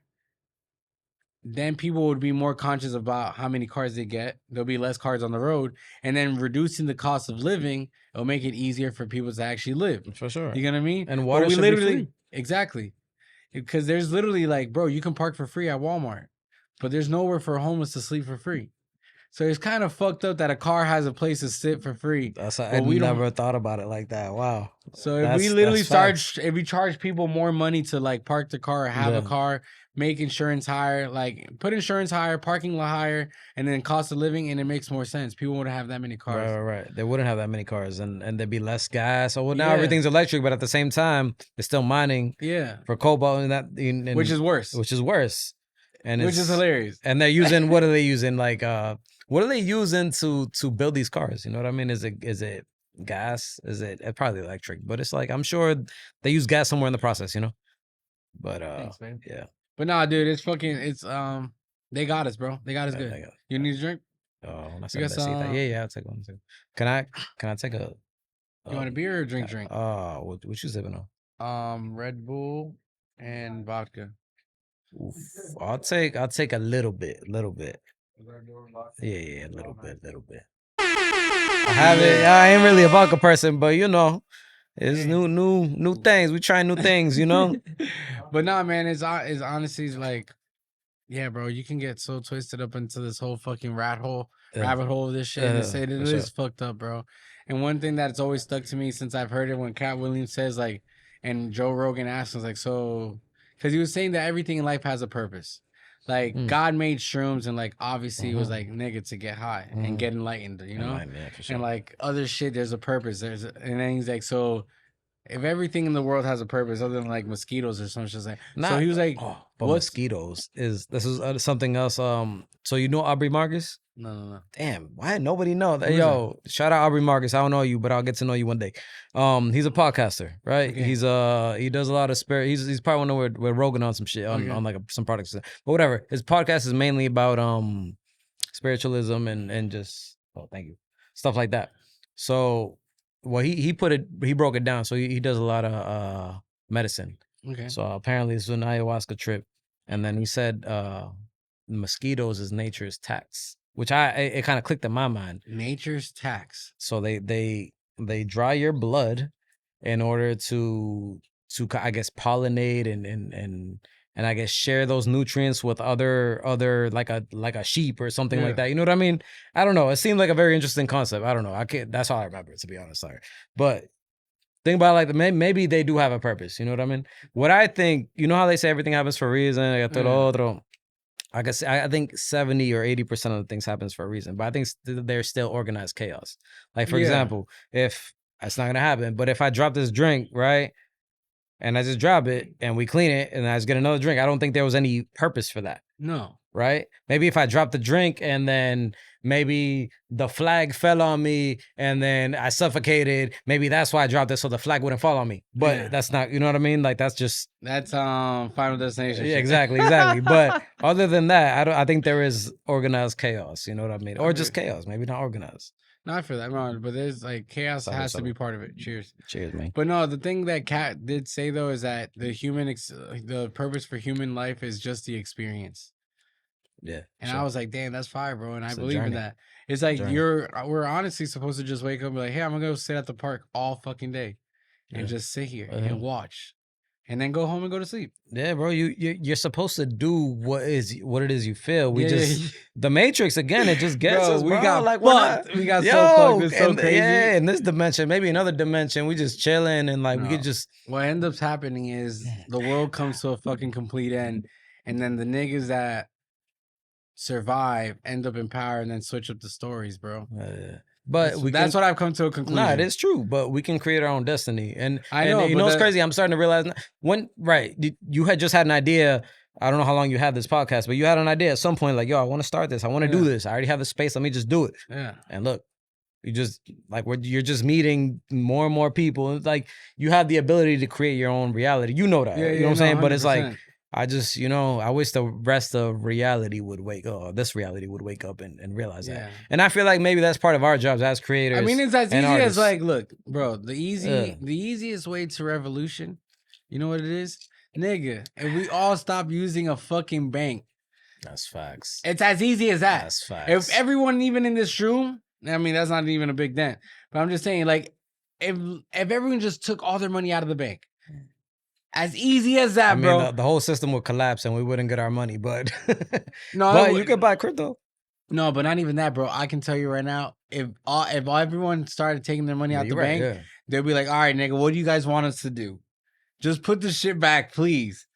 then people would be more conscious about how many cars they get. There'll be less cars on the road, and then reducing the cost of living, it'll make it easier for people to actually live. For sure. You know what I mean? And water should be free. Exactly. Because there's literally, like, bro, you can park for free at Walmart, but there's nowhere for homeless to sleep for free. So it's kind of fucked up that a car has a place to sit for free. I never thought about it like that. Wow. So if we literally charge people more money to, like, park the car, have a car, make insurance higher, like, put insurance higher, parking lot higher, and then cost of living, and it makes more sense. People wouldn't have that many cars. Right. They wouldn't have that many cars, and there'd be less gas. So now everything's electric, but at the same time, it's still mining. For cobalt and that, which is worse. And which is hilarious. And they're using what are they using? Like, what are they using to build these cars? You know what I mean? Is it gas? It's probably electric? But it's like, I'm sure they use gas somewhere in the process. You know. But thanks, man. Yeah. But nah, dude, they got us, bro. They got us good. You need a drink? Oh, yeah, I'll take one too. Can I take a? You want a beer or drink? What you sipping on? Red Bull and vodka. Oof. I'll take a little bit. Yeah, a little bit. I have it. I ain't really a vodka person, but you know, it's new things. We try new things, you know. But nah, man, it's honestly like, yeah, bro, you can get so twisted up into this whole fucking rabbit hole of this shit. And it is fucked up, bro. And one thing that's always stuck to me since I've heard it when Cat Williams says, like, and Joe Rogan asks us, like, so because he was saying that everything in life has a purpose. Like God made shrooms, and like obviously it was like nigga to get high and get enlightened, you know, Yeah, for sure. and like other shit. There's a purpose. And then he's like, so if everything in the world has a purpose other than like mosquitoes or something, like, so he was like, but mosquitoes is something else. So you know Aubrey Marcus? No. Damn, why nobody know that? Who's Yo, shout out Aubrey Marcus. I don't know you, but I'll get to know you one day. He's a podcaster, right? Okay. He does a lot of spirit. He's probably one with Rogan on some shit on like some products, but whatever. His podcast is mainly about spiritualism and just thank you, stuff like that. So he broke it down. So he does a lot of medicine. Okay. So apparently it's an ayahuasca trip, and then he said mosquitoes is nature's tax, which it kind of clicked in my mind. Nature's tax. So they dry your blood in order to I guess pollinate and I guess share those nutrients with other like a sheep or something like that. You know what I mean? I don't know. It seemed like a very interesting concept. I don't know. That's all I remember, to be honest. Sorry, but think about it, like maybe they do have a purpose. You know what I mean? What I think, you know how they say everything happens for a reason. I guess I think 70 or 80% of the things happens for a reason, but I think there's still organized chaos. Like for example, if that's not gonna happen, but if I drop this drink, right, and I just drop it and we clean it and I just get another drink, I don't think there was any purpose for that. No. Right? Maybe if I dropped the drink and then maybe the flag fell on me and then I suffocated, maybe that's why I dropped it so the flag wouldn't fall on me. But that's not, you know what I mean? Like that's Final Destination. Yeah, exactly. But other than that, I think there is organized chaos. You know what I mean? Or just chaos, maybe not organized. Not for that, wrong, but there's like chaos has to be part of it. Cheers, man. But no, the thing that Kat did say though is that the purpose for human life is just the experience. Yeah. And I was like, damn, that's fire, bro. And I believe in that. It's like Journey. we're honestly supposed to just wake up and be like, hey, I'm gonna go sit at the park all fucking day and just sit here and watch. And then go home and go to sleep. Yeah, bro. You're supposed to do what it is you feel. The Matrix again. It just gets us. Bro. We got like fucked. We got so fucked. It's so crazy. Yeah, in this dimension, maybe another dimension, we just chilling and like we could just. What ends up happening is the world comes to a fucking complete end, and then the niggas that survive end up in power and then switch up the stories, bro. But that's what I've come to a conclusion. Nah, it is true. But we can create our own destiny. And I know. And you know what's crazy? I'm starting to realize you had just had an idea. I don't know how long you had this podcast, but you had an idea at some point, like, yo, I want to start this. I want to do this. I already have the space. Let me just do it. Yeah. And look, you just you're just meeting more and more people. It's like you have the ability to create your own reality. You know that. You know what I'm saying? 100%. But it's like I just, I wish the rest of reality would this reality would wake up and realize that. And I feel like maybe that's part of our jobs as creators. I mean, it's as easy artists. as like, look, bro, the easiest way to revolution, you know what it is? Nigga, if we all stop using a fucking bank. That's facts. It's as easy as that. That's facts. If everyone even in this room, I mean, that's not even a big dent. But I'm just saying, like, if everyone just took all their money out of the bank. As easy as that, bro. The whole system would collapse and we wouldn't get our money, but you could buy crypto. No, but not even that, bro. I can tell you right now, if everyone started taking their money out the bank, they'll be like, all right, nigga, what do you guys want us to do? Just put the shit back, please.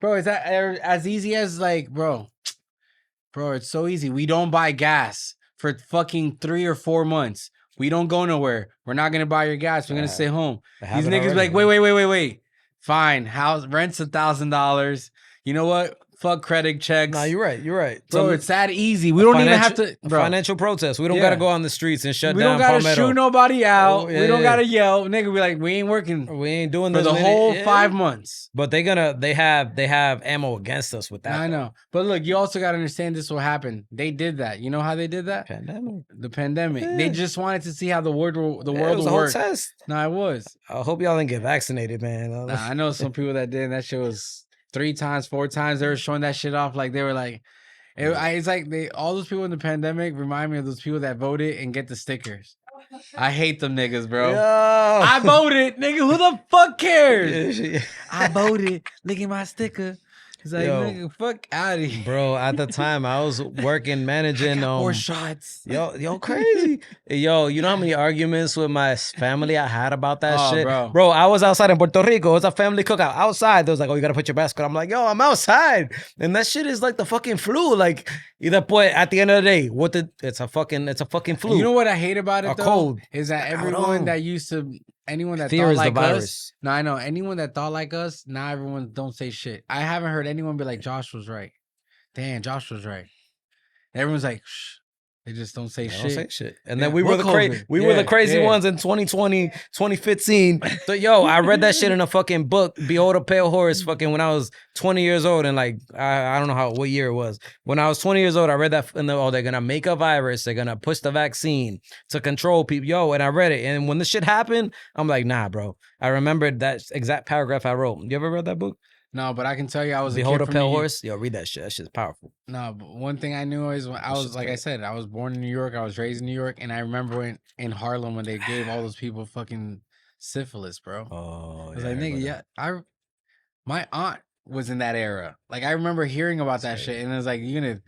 Bro, is that as easy as like, bro, it's so easy. We don't buy gas for fucking 3 or 4 months. We don't go nowhere. We're not going to buy your gas. We're going to stay home. These niggas be like, wait. Fine. Rent's $1,000. You know what? Fuck credit checks. Nah, you're right. Bro, it's that easy. We don't even have to. Bro. Financial protest. We don't got to go on the streets and shut down. We don't got to shoot nobody out. We don't got to yell. Nigga, we like, we ain't working. We ain't doing for this the whole 5 months. But they have ammo against us with that. I know. But look, you also got to understand this will happen. They did that. You know how they did that? The pandemic. Yeah. They just wanted to see how the world will work. Test. No, it was. I hope y'all didn't get vaccinated, man. I know some people that did. That shit was 3 times, 4 times. They were showing that shit off like they were like, it's like all those people in the pandemic remind me of those people that voted and get the stickers. I hate them niggas, bro. Yo. I voted, nigga. Who the fuck cares? I voted. Look at my sticker. It's like, Yo. nigga, fuck out of here. Bro, at the time I was working managing More shots. yo crazy. Yo, you know how many arguments with my family I had about that Oh, shit? bro. I was outside in Puerto Rico. It was a family cookout outside. They was like, oh, you gotta put your mask on. I'm like, yo, I'm outside. And that shit is like the fucking flu. Like, either point at the end of the day, it's a fucking flu. You know what I hate about it A though? cold. Is that Cabrón. everyone that used to anyone that Fear thought is the like us. virus. No, I know. Anyone that thought like us, now everyone don't say shit. I haven't heard anyone be like, Josh was right. Damn, Josh was right. Everyone's like, shh. They just don't say They shit. don't say shit. And Yeah, then we we're were the crazy ones in 2020, 2015. So yo, I read that shit in a fucking book, Behold a Pale Horse, fucking when I was 20 years old. And like, I don't know what year it was. When I was 20 years old, I read that they're gonna make a virus, they're gonna push the vaccine to control people. Yo, and I read it. And when the shit happened, I'm like, nah, bro. I remembered that exact paragraph I wrote. You ever read that book? No, but I can tell you, I was Behold a a kid Pale from Horse. Yo, read that shit. That shit's powerful. No, but one thing I knew is when I That was, shit's like I great. said, I was born in New York. I was raised in New York. And I remember in Harlem when they gave all those people fucking syphilis, bro. Oh, I was like, nigga, my aunt was in that era. Like, I remember hearing about that shit. And it was like, you gonna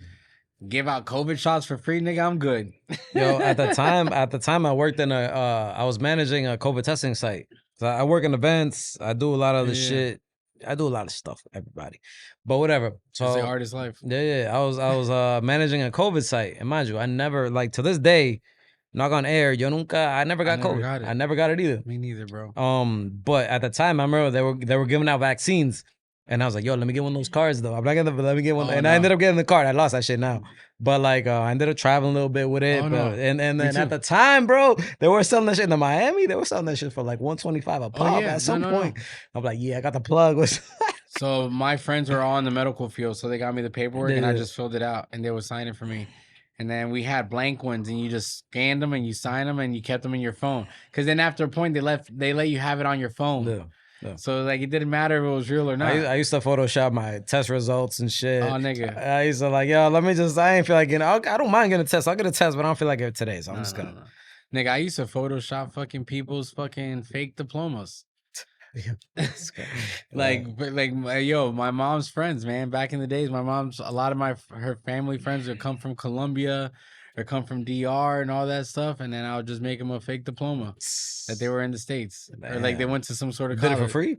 give out COVID shots for free, nigga? I'm good. Yo, at the time I worked in I was managing a COVID testing site. So I work in events. I do a lot of the Yeah. shit. I do a lot of stuff, everybody. But whatever. It's the So hardest life. yeah. I was managing a COVID site. And mind you, I never, like, to this day, knock on air, I never got never COVID. got it. I never got it either. Me neither, bro. But at the time, I remember they were giving out vaccines, and I was like, "Yo, let me get one of those cards, though." I'm not gonna let me get one, Oh, and no. I ended up getting the card. I lost that shit now, but like, I ended up traveling a little bit with it. Oh, but, no. and Me then too. at the time, bro, they were selling that shit in Miami. They were selling that shit for like $125 a pop. yeah. At some No. point, I'm like, "Yeah, I got the plug." So my friends were all in the medical field, so they got me the paperwork and I Yeah. just filled it out and they would sign it for me. And then we had blank ones and you just scanned them and you signed them and you kept them in your phone. Because then after a point they let you have it on your phone. Yeah. So like it didn't matter if it was real or not. I used to Photoshop my test results and shit. Oh, nigga. I used to like, yo, I ain't feel like getting. I don't mind getting a test. I'll get a test, but I don't feel like it today, so I'm just gonna. No. Nigga, I used to Photoshop fucking people's fucking fake diplomas. Yo, my mom's friends, man. Back in the days, a lot of her family friends would come from Colombia or come from DR and all that stuff, and then I would just make them a fake diploma that they were in the States or like they went to some sort of Did college. it for free?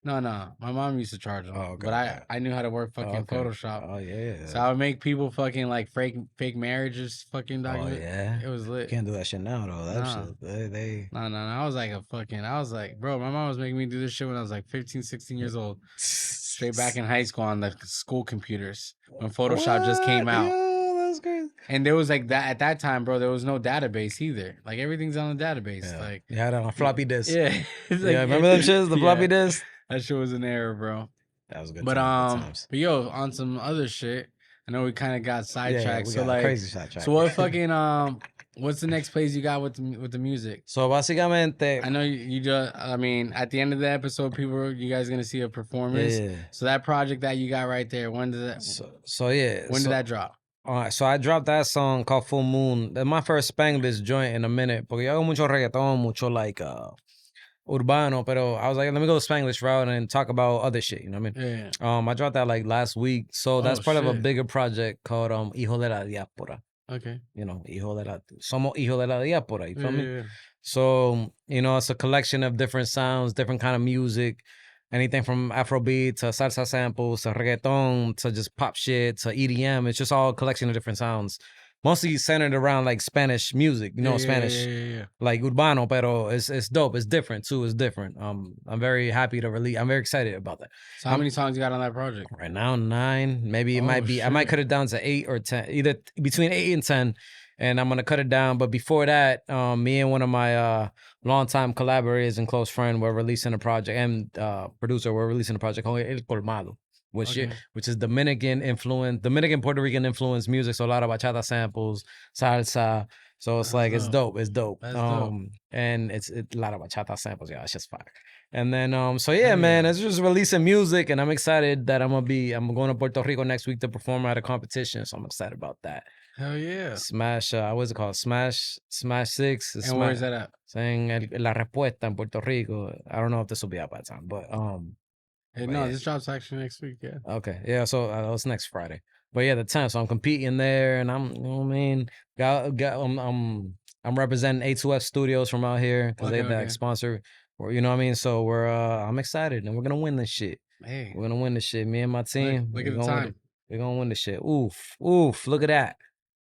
No, my mom used to charge them, Oh, okay, but okay. I knew how to work fucking Photoshop. Oh yeah. So I would make people fucking like fake marriages, fucking document. Oh yeah. It was lit. Can't do that shit now though. That Nah. shit. They. No. I was like, bro, my mom was making me do this shit when I was like 15, 16 years old. Straight back in high school on the school computers when Photoshop just came out. Yeah, that's crazy. And there was like that at that time, bro, there was no database either. Like everything's on the database. Yeah. Like You had it on floppy disk. yeah. It's like, Yeah, remember them shits, the floppy yeah, disk? that shit was an error, bro. That was a good. But times. but yo, on some other shit, I know we kind of got sidetracked. we So got like crazy sidetracked. so what fucking what's the next place you got with the music? So básicamente, I know you just. I mean, at the end of the episode, you guys gonna see a performance. yeah. So that project that you got right there, when did that? So yeah. When did that drop? All right, so I dropped that song called Full Moon. That's my first Spanglish joint in a minute. Porque yo hago mucho reggaeton, mucho like urbano, pero I was like, let me go Spanglish route and talk about other shit. You know what I mean? Yeah. I dropped that like last week. So that's part of a shit. bigger project called Hijo de la Diáspora. Okay. You know, somos hijo de la diáspora. You feel me? Yeah. So, you know, it's a collection of different sounds, different kind of music. Anything from Afrobeat to salsa samples to reggaeton to just pop shit to EDM. It's just all a collection of different sounds. Mostly centered around like Spanish music, you know, Spanish, Yeah. like urbano, pero it's dope. It's different too. It's different. I'm very happy to release. I'm very excited about that. So how many songs you got on that project? Right now, 9. Maybe it Oh, might be. I might shit. cut it down to 8 or 10, either between 8 and 10. And I'm gonna cut it down. But before that, me and one of my longtime collaborators and close friend were releasing a project, and producer were releasing a project called El Colmado, which is Dominican Puerto Rican influence music. So a lot of bachata samples, salsa. So it's like it's dope. It's dope. That's dope. And it's a lot of bachata samples. Yeah, it's just fire. And then so yeah, man, it's just releasing music, and I'm excited that I'm going to Puerto Rico next week to perform at a competition. So I'm excited about that. Hell yeah. Smash, what's it called? Smash 6. And where's that at? Saying La Respuesta in Puerto Rico. I don't know if this will be out by the time, but Hey, But no, yeah. this drops actually next week. Yeah. Okay, yeah. So it's next Friday. But yeah, the 10th. So I'm competing there, and I'm, you know what I mean. I'm representing A2F Studios from out here because Okay, they that okay. sponsor. Or you know what I mean. So I'm excited, and we're gonna win this shit. Hey, We're gonna win this shit. Me and my team. look we're at the gonna win it. time. We're gonna win this shit. Oof, oof. Look at that.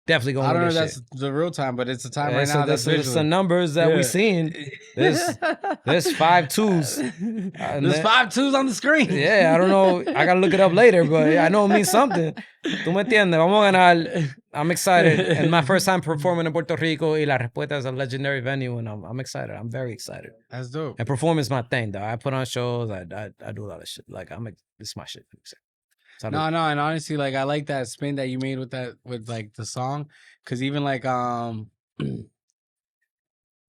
Definitely gonna I win don't know if this shit. that's the real time, but it's the time right So now. That's this is the visually. numbers that we seen. There's 5 2s. There's 5 2s on the screen. Yeah, I don't know. I gotta look it up later, but I know it means something. Tú me entiendes? Vamos a ganar. I'm excited. And my first time performing in Puerto Rico, y La Respuesta is a legendary venue, and I'm excited. I'm very excited. That's dope. And performing is my thing, though. I put on shows. I do a lot of shit. Like this is my shit. No, and honestly, like I like that spin that you made with like the song, because even like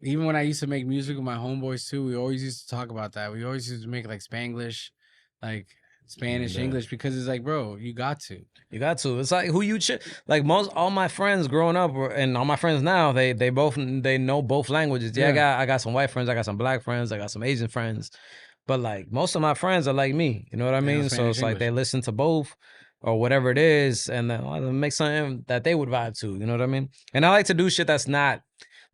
even when I used to make music with my homeboys too, we always used to talk about that. We always used to make like Spanglish, like Spanish, Yeah. English, because it's like, bro, you got to. You got to. It's like who you like all my friends growing up and all my friends now, they know both languages. Yeah, I got some white friends, I got some black friends, I got some Asian friends. But like most of my friends are like me. You know what I mean? So Spanish, it's like English. they listen to both or whatever it is, and then make something that they would vibe to. You know what I mean? And I like to do shit that's not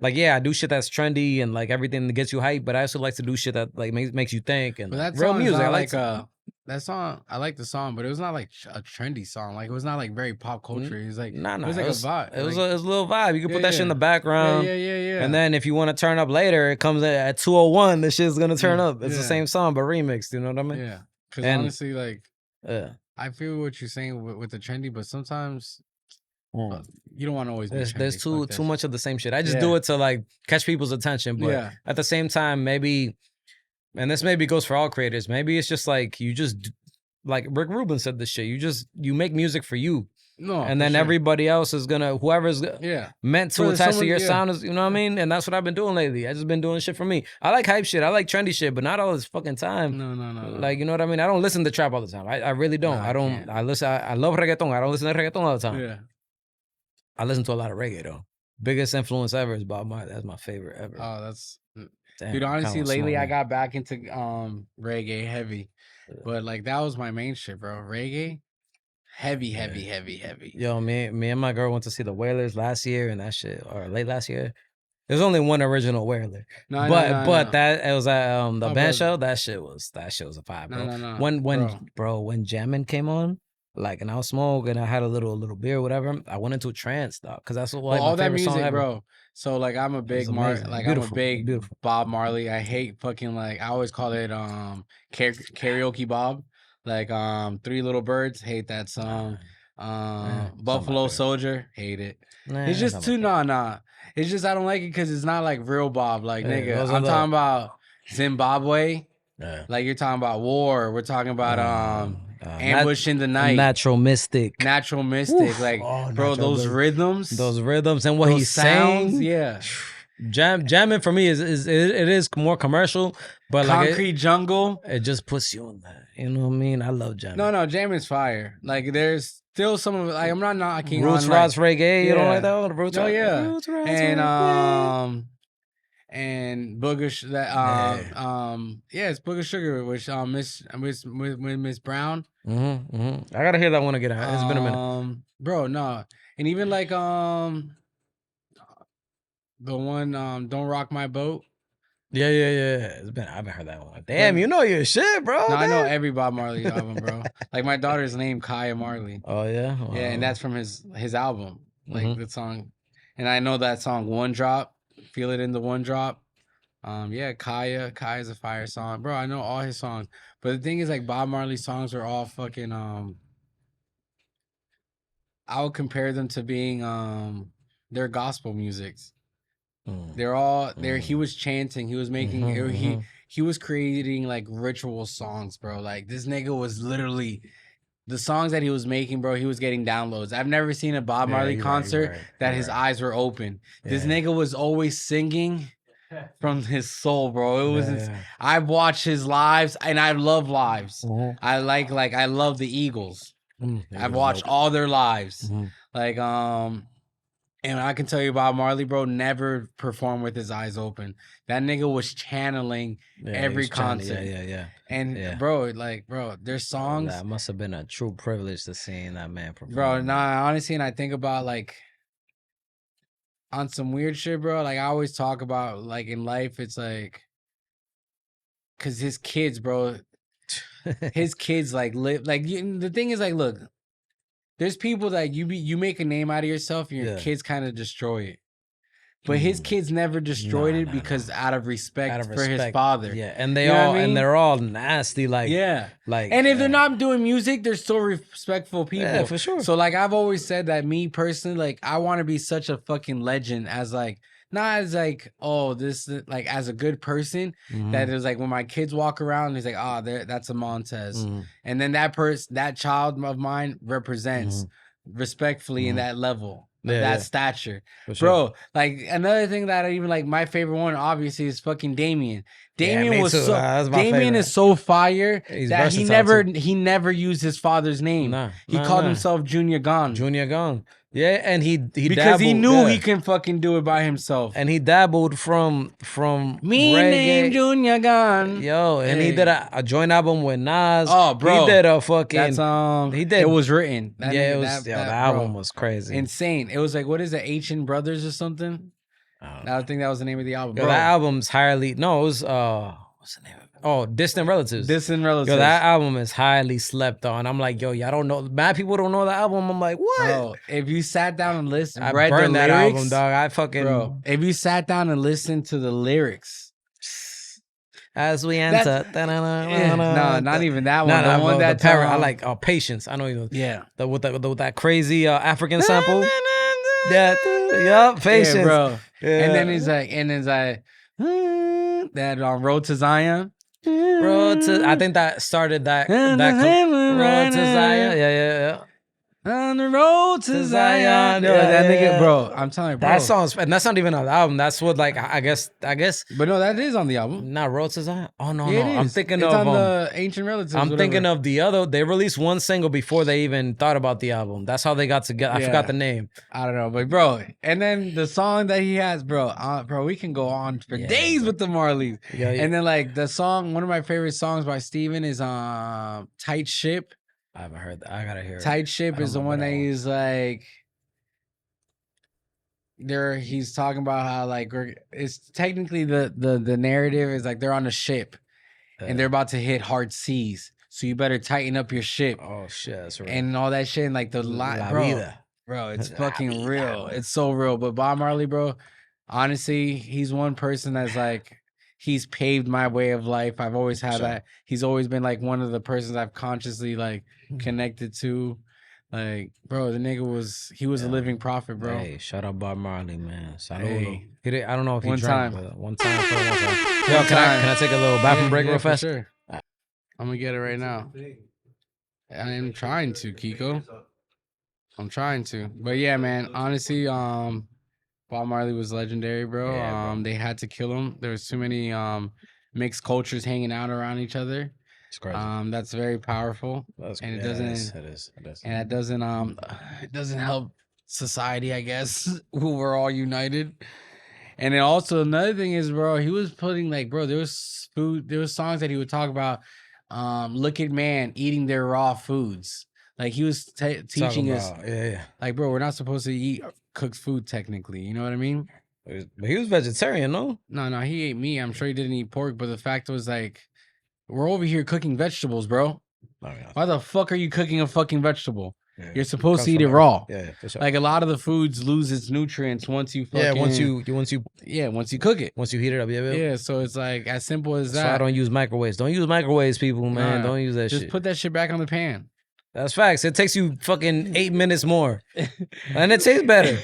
like, yeah, I do shit that's trendy and like everything that gets you hyped, but I also like to do shit that like makes you think and But that real song music. Not I like that song. I like the song, but it was not like a trendy song. Like it was not like very pop culture. It was like nah. it was like a vibe. It was a little vibe. You can put that shit in the Yeah, background. yeah. And then if you want to turn up later, it comes at 2:01. The shit's gonna turn up. It's the same song but remixed. You know what I mean? Yeah. Because And- honestly, like, Yeah. I feel what you're saying with the trendy, but sometimes you don't want to always be trendy. There's too Fuck that much of the same shit. I just do it to like catch people's attention, but Yeah. at the same time, maybe, and this maybe goes for all creators. Maybe it's just like you just like Rick Rubin said this shit. You make music for you, No, and for then sure. everybody else is gonna whoever's Yeah. meant to For attach to someone- your yeah. sound is, you know what I mean? And that's what I've been doing lately. I just been doing shit for me. I like hype shit. I like trendy shit, but not all this fucking time. No. Like, you know what I mean? I don't listen to trap all the time. I really don't. Nah, I I don't. can't. I listen. I love reggaeton. I don't listen to reggaeton all the time. Yeah. I listen to a lot of reggae though. Biggest influence ever is Bob Marley. That's my favorite ever. Oh, that's Damn, dude. I Honestly, kinda lately smoke I me. got back into reggae heavy, Yeah. but like that was my main shit, bro. Reggae, heavy. Yo, me and my girl went to see the Wailers last year, and that shit, or late last year. There's only one original Wailer, but that it was at the Oh, band bro. show. That shit was a vibe, bro. No. When Jammin' came on, like, and I was smoking, I had a little beer, whatever. I went into a trance, dog, because that's what like all my that favorite music, song ever. bro. So like I'm a big amazing. I'm a Beautiful, big beautiful. Bob Marley. I hate fucking like I always call it karaoke Bob. Like 3 Little Birds, hate that song. Buffalo favorite. Soldier, hate it. Nah, It's that's just not too my favorite. nah. It's just I don't like it because it's not like real Bob. Like Yeah, nigga, those I'm are talking about Zimbabwe. Yeah. Like you're talking about war. We're talking about ambush in the night. Natural Mystic. Natural Mystic. Like bro, Natural those Mystic. rhythms. Those rhythms and what those he's sounds, saying. yeah. Jamming for me is more commercial, but Concrete Jungle. it just puts you on that. You know what I mean? I love jamming. No, jamming's fire. Like there's still some of like I'm not knocking Roots on Rods like, reggae. You don't yeah. like that one? Roots Oh Rods- yeah. Roots Rods And reggae. and Booger it's Booger Sugar, which Miss Brown. I gotta hear that one again. It's been a minute. Bro, no. And even like the one Don't Rock My Boat. Yeah. It's been. I haven't heard that one. Damn, you know your shit, bro. No, I know Damn. every Bob Marley album, bro. Like my daughter's named Kaya Marley. Oh yeah. Yeah, and Wow. that's from his album. Like the song. And I know that song One Drop. Feel It in the One Drop. Yeah, Kaya's a fire song. Bro, I know all his songs. But the thing is like Bob Marley's songs are all fucking I would compare them to being their gospel musics. They're all there. He was chanting. He was making. He was creating like ritual songs, bro. Like this nigga was literally the songs that he was making, bro. He was getting downloads. I've never seen a Bob Marley concert that his eyes were open. This nigga was always singing from his soul, bro. It was. I've watched his lives, and I love lives. I I love the Eagles. I've watched all their lives. Like And I can tell you about Marley, bro, never performed with his eyes open. That nigga was channeling every concert. Yeah. And bro, there's songs. That must have been a true privilege to seeing that man perform. Bro, nah, honestly, and I think about like on some weird shit, bro. Like I always talk about like in life, it's like cause his kids, bro, his kids like live like the thing is like, look, there's people that you make a name out of yourself and your kids kind of destroy it. But his kids never destroyed it because out of respect for his father. Yeah, and they're all nasty, like and if they're not doing music, they're still respectful people. Yeah, for sure. So like I've always said that me personally, like I want to be such a fucking legend as like not as like this like as a good person that is like when my kids walk around, he's like that's a Montez, and then that child of mine represents respectfully in that level. That stature, bro. Like another thing that I even like, my favorite one obviously is fucking Damien. Damien was so Damien is so fire that he never used his father's name. He called himself Junior Gone. Junior Gone. Yeah, and he because dabbled, he knew he can fucking do it by himself. And he dabbled from me reggae. Name Junior Gone. Yo, and he did a joint album with Nas. Oh, bro, he did a fucking. That's he did. It was written. The album was crazy, insane. It was like what is it, Ancient Brothers or something? I think that was the name of the album. Yo, that album's highly it was what's the name of it? Oh, Distant Relatives. Distant Relatives. Yo, that album is highly slept on. I'm like, yo, y'all don't know. Mad people don't know the album. I'm like, what? Bro, if you sat down and listened, I read burned the that lyrics, album, dog. I fucking. Bro, if you sat down and listened to the lyrics. As we enter. No, not even that one. The one that I like Patience. I know you know. Yeah. With that crazy African sample. Patience. Yeah, bro. Yeah. And then he's like, that on Road to Zion. I think that started that Road to Zion. Yeah. On the road to Zion. That nigga, bro. I'm telling you, bro. That song's, and that's not even on the album. That's what, like, I guess. But no, that is on the album. Not Road to Zion. Oh no, yeah, no. I'm thinking it's of on the Ancient Relatives. I'm thinking of the other. They released one single before they even thought about the album. That's how they got together. I forgot the name. I don't know, but bro, and then the song that he has, bro, we can go on for days with the Marleys. Yeah. And then like the song, one of my favorite songs by Steven is Tight Ship. I haven't heard that. I gotta hear it. Tight Ship is the one that he's like he's talking about how like it's technically the narrative is like they're on a ship and they're about to hit hard seas. So you better tighten up your ship. Oh shit, that's right. And all that shit and like the bro, it's fucking real. It's so real. But Bob Marley, bro, honestly, he's one person that's like he's paved my way of life. I've always had that. He's always been like one of the persons I've consciously like connected to. Like, bro, the nigga was a living prophet, bro. Hey, shout out Bob Marley, man. Hey. I don't know if he one drank, time. But one time. Yo, can I take a little bathroom break real fast? Sure. I'm gonna get it right now. I am trying to, Kiko. I'm trying to. But yeah, man, honestly, Bob Marley was legendary, bro. Yeah, bro. They had to kill him. There was too many mixed cultures hanging out around each other. It's crazy. That's very powerful. And it doesn't. It is. And it doesn't. It doesn't help society, I guess. Who we're all united. And then also another thing is, bro, he was putting like, bro, there was food. There was songs that he would talk about. Look at man eating their raw foods. Like he was teaching us. Like, bro, we're not supposed to eat cooked food technically, you know what I mean? But he was vegetarian, no? No, he ate meat. I'm sure he didn't eat pork, but the fact was like, we're over here cooking vegetables, bro. Why the fuck are you cooking a fucking vegetable? Yeah, you're supposed to eat it raw. Yeah, for sure. Like a lot of the foods lose its nutrients once you fucking once you cook it. Once you heat it up, yeah. So it's like as simple as that. So I don't use microwaves. Don't use microwaves, people, man. Don't use that shit. Just put that shit back on the pan. That's facts. It takes you fucking 8 minutes more. And it tastes better.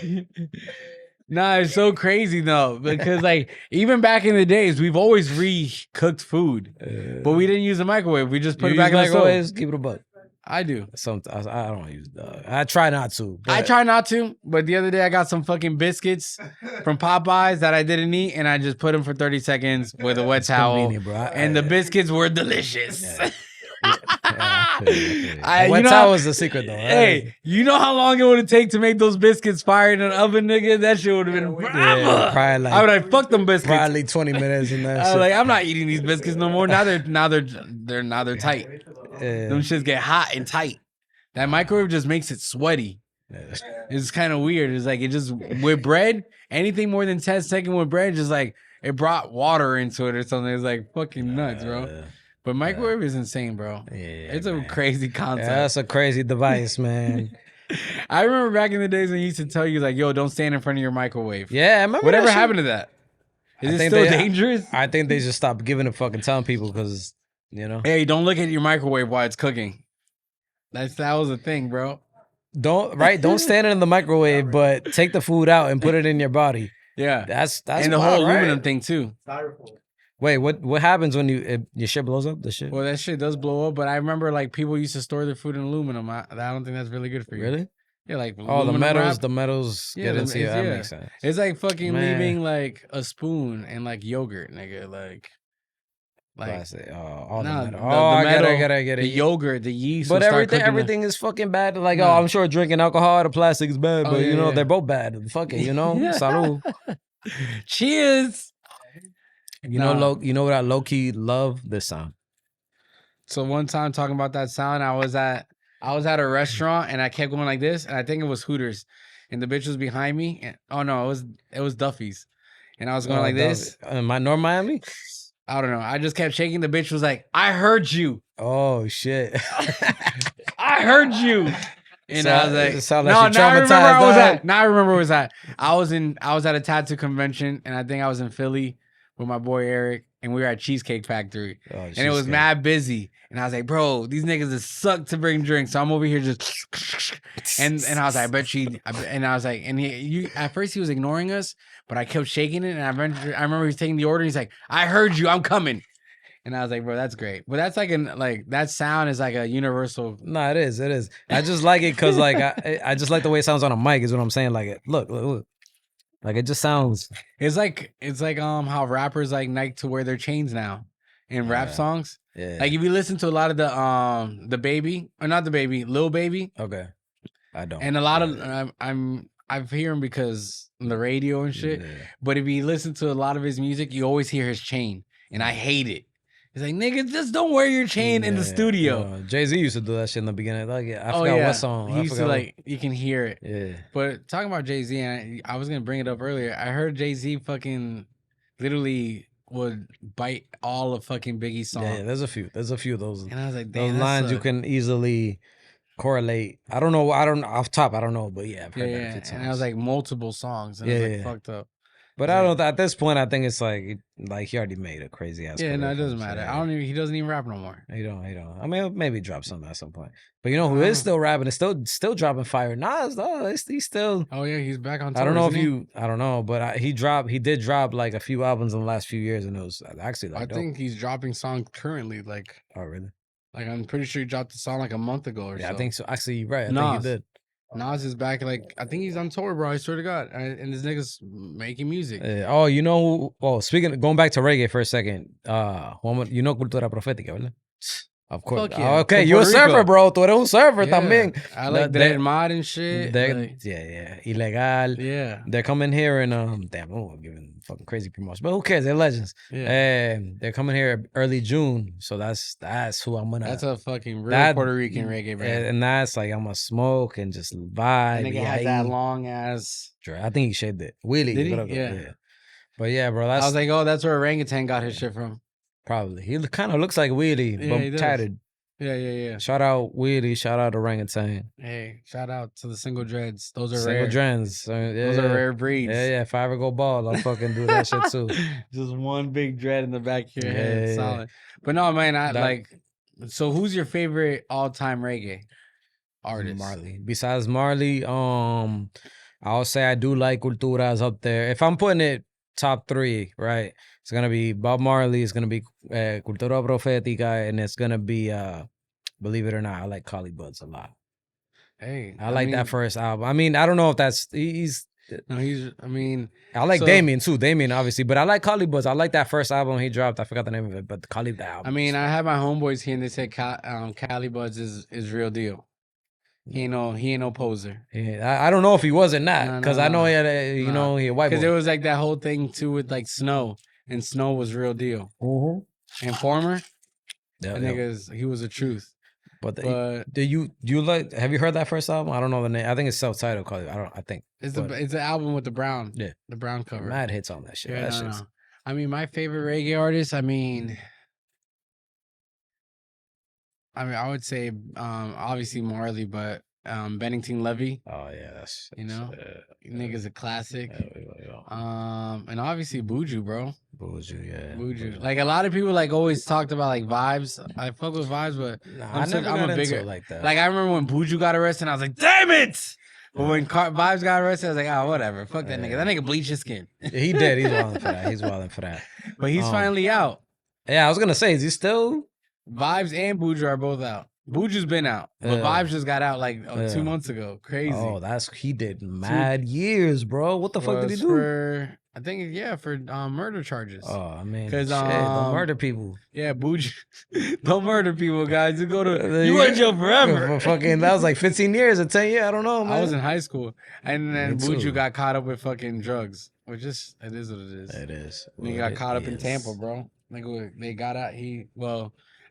Nah, it's so crazy though. Because like even back in the days, we've always re-cooked food. But we didn't use a microwave. We just put it back in the stove. Keep it a buck. I do. Sometimes I don't use I try not to. I try not to, but the other day I got some fucking biscuits from Popeyes that I didn't eat, and I just put them for 30 seconds with a wet towel. Bro. And the biscuits were delicious. Yeah. Wet towel was the secret, though. Hey, you know how long it would take to make those biscuits fire in an oven, nigga? That shit would have been forever. Yeah, probably I would have fucked them biscuits. Probably 20 minutes in that I was shit. like, I'm not eating these biscuits no more. Now they're tight. Yeah. Them shits get hot and tight. That microwave just makes it sweaty. It's kind of weird. It's like it just with bread, anything more than 10 seconds with bread, just like it brought water into it or something. It's like fucking nuts, bro. But microwave is insane, bro. Yeah, It's a crazy concept. Yeah, that's a crazy device, man. I remember back in the days when he used to tell you like, "Yo, don't stand in front of your microwave." Yeah, I remember. Whatever that shit. happened to that? Is I it think still they- dangerous? I think they just stopped giving a fucking telling people because Hey, don't look at your microwave while it's cooking. That was a thing, bro. Don't stand in the microwave, but take the food out and put it in your body. Yeah, That's and the wild, whole right? aluminum thing too. Styrofoam. Wait, what happens when your shit blows up? The shit Well, that shit does blow up, but I remember like people used to store their food in aluminum. I don't think that's really good for you. really? Yeah, like Oh, aluminum wrap. the metals Yeah, get into you. That yeah. makes sense. It's like fucking Man. leaving like a spoon and like yogurt, nigga. Like Plastic. nah, the metal. the I get metal, it. the yogurt, the yeast. But will start cooking everything is fucking bad. Like, Nah. I'm sure drinking alcohol out of plastic is bad, Oh, but yeah, yeah. they're both bad. Fuck it, Salud. Cheers. Nah. You know what I low key love? This sound. So one time talking about that sound, I was at a restaurant and I kept going like this, and I think it was Hooters, and the bitch was behind me. And, oh no, it was Duffy's, and I was going like this. North Miami? I don't know. I just kept shaking. The bitch was like, "I heard you. Oh shit. I heard you." And I was like, "No, now I remember where I was at. Now I remember where I was at. I was at a tattoo convention, and I think I was in Philly with my boy Eric, and we were at Cheesecake Factory, and it was mad busy. And I was like, bro, these niggas just suck to bring drinks. So I'm over here just, and I was like, I bet she, and I was like, and at first he was ignoring us, but I kept shaking it, and I remember he was taking the order. And he's like, I heard you, I'm coming. And I was like, bro, that's great. But that's like that sound is like a universal. No, it is. I just like it because like I just like the way it sounds on a mic. Is what I'm saying. Like look. Like it just sounds. It's like how rappers like to wear their chains now in rap songs. Yeah. Like if you listen to a lot of the Baby, or not the Baby, Lil Baby. Okay. I don't. And a lot of I've hear him because on the radio and shit. Yeah. But if you listen to a lot of his music, you always hear his chain, and I hate it. It's like, nigga, just don't wear your chain in the studio. Jay-Z used to do that shit in the beginning. Like, I forgot what song. He used to like, you can hear it. Yeah. But talking about Jay-Z, and I was gonna bring it up earlier. I heard Jay-Z fucking literally would bite all of fucking Biggie's songs. Yeah, there's a few of those. And I was like, those damn, lines you can easily correlate. I don't know off top. I don't know, but yeah, I've heard that a few times. And I was like multiple songs, and Yeah, it was like yeah. fucked up. But I don't. At this point, I think it's like he already made a crazy ass. Yeah, no, it career doesn't for matter. himself. He doesn't even rap no more. He don't. I mean, maybe drop something at some point. But you know who is still rapping? Is still dropping fire. Nas, though. He's still. Oh yeah, he's back on tour. I don't know if isn't he? you. I don't know, but he did drop like a few albums in the last few years, and it was actually like. I think he's dropping songs currently. Like, Oh really? like I'm pretty sure he dropped a song like a month ago or so. Yeah, I think so. Actually, you're right. I think Nas. he did. Nas is back. Like, I think he's on tour, bro. I swear to God. And this nigga's making music. Oh, you know. Oh, going back to reggae for a second. You know Cultura Profética, ¿verdad? Of course. Fuck yeah. Okay, From you a Puerto surfer, Rico. bro. Tú eres un surfer Yeah. también. I like They- that mod and shit. Like, yeah. Ilegal. yeah. They're coming here and damn, I'm giving fucking crazy promotion, but who cares? They're legends. Yeah. They're coming here early June, so that's who I'm gonna. That's a fucking real that- Puerto Rican reggae band. and that's like I'm gonna smoke and just That vibe. nigga has that long ass. I think he shaved it. Willie, Did he? creo que- Yeah. But yeah, bro, I that's was like, oh, that's where Orangutan got his shit from. probably he kind of looks like Willie, Yeah, but he does. tatted. Yeah. Shout out Willie, shout out Orangutan. Hey, shout out to the single dreads. Those are Single rare. Drens. Those are rare breeds. Yeah. If I ever go bald, I'll fucking do that shit too. Just one big dread in the back of your head. Yeah. Solid. But no, man, I That- like. So, who's your favorite all-time reggae artist? Marley. Besides Marley, I'll say I do like Cultura's up there. If I'm putting it top three, right? It's gonna be Bob Marley. It's gonna be Cultura Profética, and it's gonna be believe it or not, I like Collie Buddz a lot. Hey, I like mean, that first album. I mean, I don't know if that's he's No, I mean, I like so- Damien too. Damien, obviously, but I like Cali Buzz. I like that first album he dropped. I forgot the name of it, but the Cali the album. I mean, I have my homeboys here, and they said Cali Buds is real deal. He ain't no poser. Yeah, I don't know if he was or not, No, because I know no. he had he a white boy. Because there was like that whole thing too with like Snow, and Snow was real deal. Informer, Yeah, that nigga's he was the truth. But But do you like? Have you heard that first album? I don't know the name. I think it's self-titled. I think it's the album with the brown, Yeah. the brown cover. mad hits on that shit. Yeah, that no, shit's- no. I mean, my favorite reggae artist. I mean, I would say obviously Marley, but Bennington Levy. Oh yeah, that's Nigga's a classic. yeah. And obviously Buju, bro. Buju. Buju. Like a lot of people like always talked about like vibes. I fuck with vibes, but I never I'm got a bigger into it like that. Like I remember when Buju got arrested, and I was like, damn it. But when Vibes got arrested, I was like, oh, whatever. Fuck that nigga. That nigga bleached his skin. He did. He's wilding for that. But he's finally out. Yeah, I was gonna say, is he still? Vibes and Buju are both out. Buju's been out, but Vibes just got out like 2 months ago. Crazy. Oh, he did mad years, bro. What the fuck did he do? I think for murder charges. Oh, I mean, because don't murder people. Yeah, Buju, don't murder people, guys. You went to jail forever. For fucking, that was like 15 years or 10 years. I don't know, man. I was in high school, and then Me too. Buju got caught up with fucking drugs, which is it is what it is. It is. He got caught up in Tampa, bro. They got out.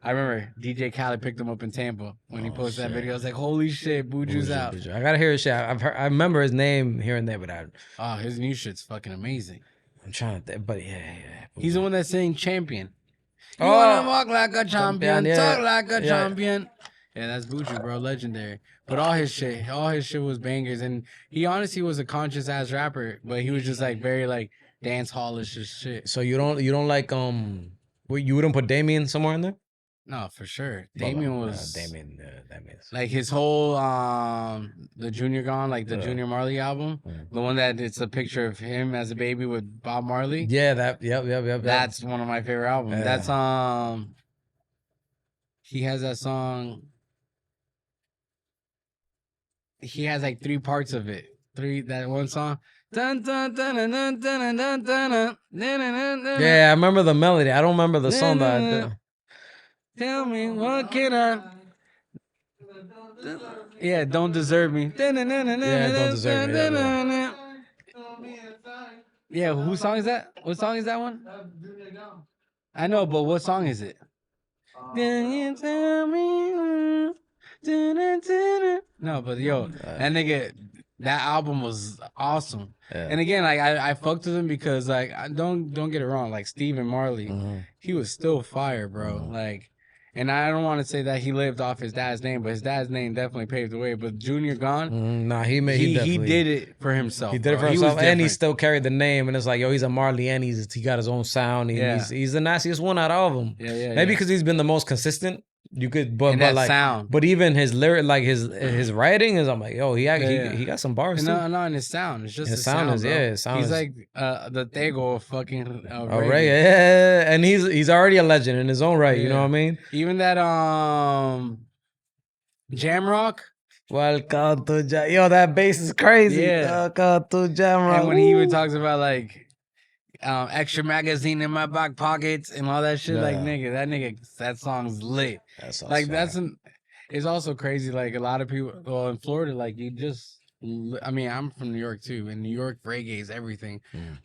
I remember DJ Khaled picked him up in Tampa when he posted that video. I was like, "Holy shit, Buju's out!" I gotta hear his shit. I remember his name here and there, but his new shit's fucking amazing. I'm trying to think, but yeah. He's the one that's saying champion. You Oh, wanna walk like a champion, yeah. talk like a Yeah. champion. Yeah, that's Buju, bro, legendary. But all his shit was bangers, and he honestly was a conscious ass rapper, but he was just like very like dance hallish as shit. So you don't like you wouldn't put Damien somewhere in there? No, for sure. Damien was Damien. like his whole the Junior Gone, like the Junior Marley album, the one that it's a picture of him as a baby with Bob Marley. Yeah, that. Yep. That's one of my favorite albums. Yeah. That's he has that song. He has like 3 parts of it. That one song. Dun, dun, dun, dun, dun, dun, dun, dun, dun, dun, dun, dun. Yeah, I remember the melody. I don't remember the song that I did. Tell me what can I? Yeah, don't deserve me. Yeah, Don't Deserve Me, Yeah, whose song is that? What song is that one? I know, but what song is it? Can you tell me? No, but yo, that nigga, that album was awesome. Yeah. And again, like I fucked with him because like don't get it wrong, like Stephen Marley, he was still fire, bro. Like, and I don't want to say that he lived off his dad's name, but his dad's name definitely paved the way. But Junior Gone, Nah, he definitely did it for himself. He did it for bro. himself, was and he different. still carried the name. And it's like, yo, he's a Marley, and he got his own sound. And Yeah. he's the nastiest one out of all of them. Yeah. Maybe because he's been the most consistent. You could, but And that like, sound. but even his lyric, like his writing is, I'm like, yo, he got some bars too. No, and his sound. It's just His the sound sound, is- bro. yeah, his sound He's is- like the Tego of fucking Oh, reggae. right, yeah, and he's already a legend in his own right. You know Yeah. what I mean? Even that Jamrock. Welcome to yo, that bass is crazy. Yeah. Welcome to Jamrock. And when he even talks about like extra magazine in my back pockets and all that shit, like Yeah. that song's lit. That's Like it's also crazy. Like a lot of people, well, in Florida, like I mean, I'm from New York too, and New York reggae is everything.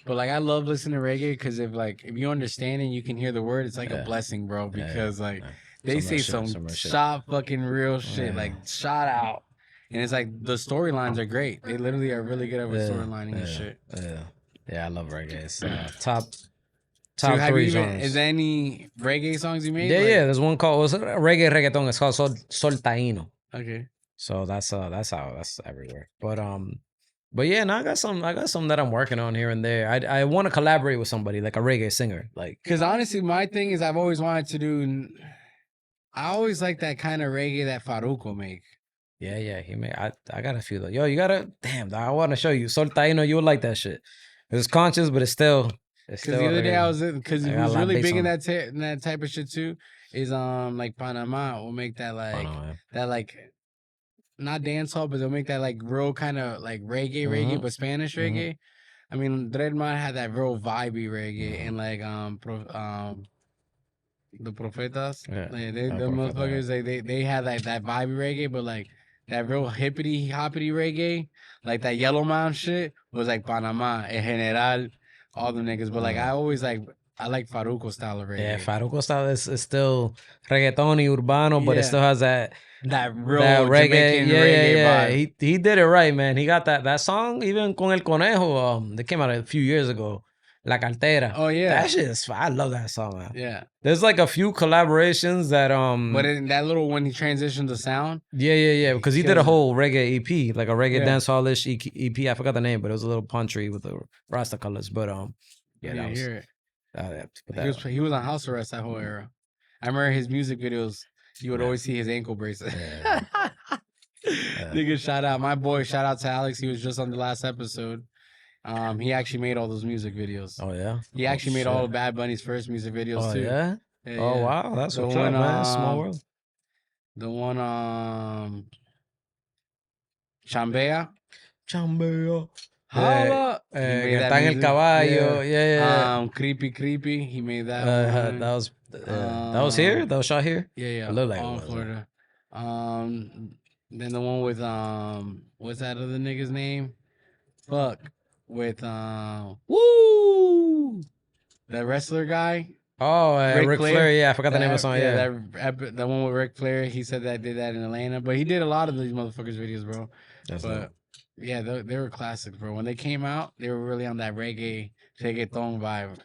But like, I love listening to reggae because if you understand and you can hear the word, it's like a blessing, bro. Because like they say some real shit. shot fucking real shit, like shot out, and it's like the storylines are great. They literally are really good at storylining and shit. Yeah, I love reggae. It's top So have 3 you even, genres. is there any reggae songs you made? Yeah, Like- yeah. There's one called reggae reggaeton. It's called Sol Taíno. Okay. So that's everywhere. But yeah, now I got some that I'm working on here and there. I want to collaborate with somebody like a reggae singer. Like, Because honestly, my thing is I've always wanted to do. I always like that kind of reggae that Farouk will make. yeah, he made. I got a few though. Yo, you gotta. Damn, dog, I want to show you Sol Taíno. You would like that shit. It's conscious, but it's still. Because the other day I was because I he got a was lot of really bass big in on that type of shit too. Is like Panama will make that like Oh, no, that like not dancehall, but they'll make that like real kind of like reggae, but Spanish reggae. I mean, Dreadman had that real vibey reggae, and like the Profetas, like, the motherfuckers, they had that vibey reggae, but like that real hippity hoppity reggae, like that Yellow Mound shit was like Panama, El General, all the niggas. But like I like Faruco style of reggae. Yeah, Faruco style is still reggaeton y urbano, but it still has that real reggae. Jamaican reggae vibe. He did it right, man. He got that song even con El Conejo. That came out a few years ago. La Cartera. Oh yeah, that shit is. I love that song, man. Yeah, there's like a few collaborations that But in that little when he transitioned the sound. Yeah. Because he did a whole reggae EP, like a reggae dancehall-ish EP. I forgot the name, but it was a little punchy with the Rasta colors. But yeah, that was. Hear it. He was on house arrest that whole era. I remember his music videos. You would always see his ankle bracelet. Nigga, shout out my boy. Shout out to Alex. He was just on the last episode. He actually made all those music videos. Oh yeah. He actually made all of Bad Bunny's first music videos too. Yeah? Oh wow, that's what's up, man. Small world. The one Chambea. Holla. Está en el caballo. Yeah. Creepy. He made that one. That was here? That was shot here? Yeah. It looked like all in Florida. Then the one with what's that other nigga's name? Fuck. With woo, the wrestler guy. Oh, Ric Flair. Yeah, I forgot the name of the song. Yeah, that one with Ric Flair. He said that did that in Atlanta, but he did a lot of these motherfuckers videos, bro. Yeah, they were classics, bro. When they came out, they were really on that reggae reggaeton vibe.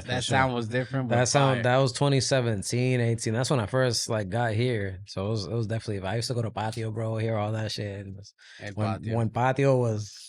That sound was different. But that was 2017, 18. That's when I first like got here. So it was definitely. I used to go to Patio, bro. Hear all that shit. When Patio was.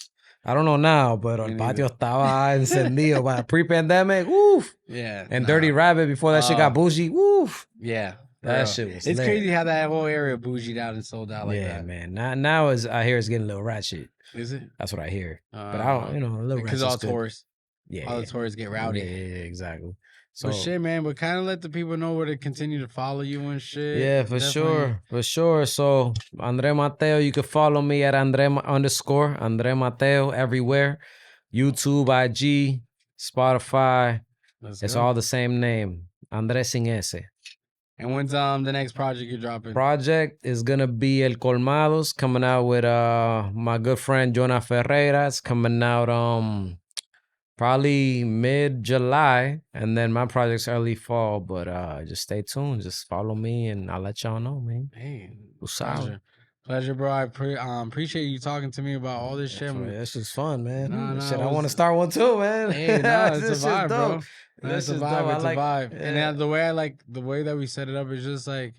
I don't know now, but El Patio estaba encendido by pre-pandemic. Woof. Yeah. And Dirty Rabbit before that shit got bougie. Woof. Yeah. That shit was It's lit. crazy how that whole area bougied out and sold out like that. Yeah, man. Now I hear it's getting a little ratchet. Is it? That's what I hear. But I don't, a little ratchet. Because all tourists. Yeah. All the tourists get rowdy. Yeah, exactly. So but shit, man, but kind of let the people know where to continue to follow you and shit. Yeah, for sure. So Andre Mateo, you can follow me at Andre Mateo everywhere. YouTube, IG, Spotify. It's all the same name. Andre sin ese. And when's the next project you're dropping? Project is gonna be El Colmados, coming out with my good friend Jonah Ferreira. It's coming out probably mid-July, and then my project's early fall, but just stay tuned. Just follow me, and I'll let y'all know, man. Hey, pleasure, bro. I appreciate you talking to me about all this shit. This is fun, man. I want to start one too, man. Hey, it's a vibe, bro. It's a vibe. It's a vibe. Yeah. And the way that we set it up is just like,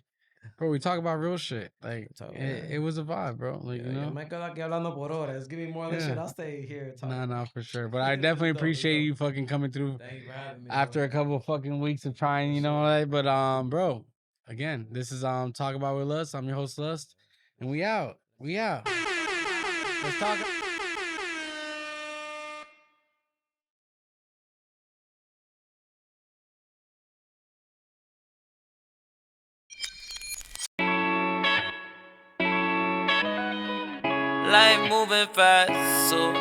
bro, we talk about real shit. Like, it was a vibe, bro. Like, you know. Let's give me more of this shit. I'll stay here. Nah, for sure. But I definitely appreciate you fucking coming through after a couple of fucking weeks of trying, you know, like, but bro, again, this is Talk About With Lust. I'm your host, Lust, and we out. Let's talk. Life moving fast, so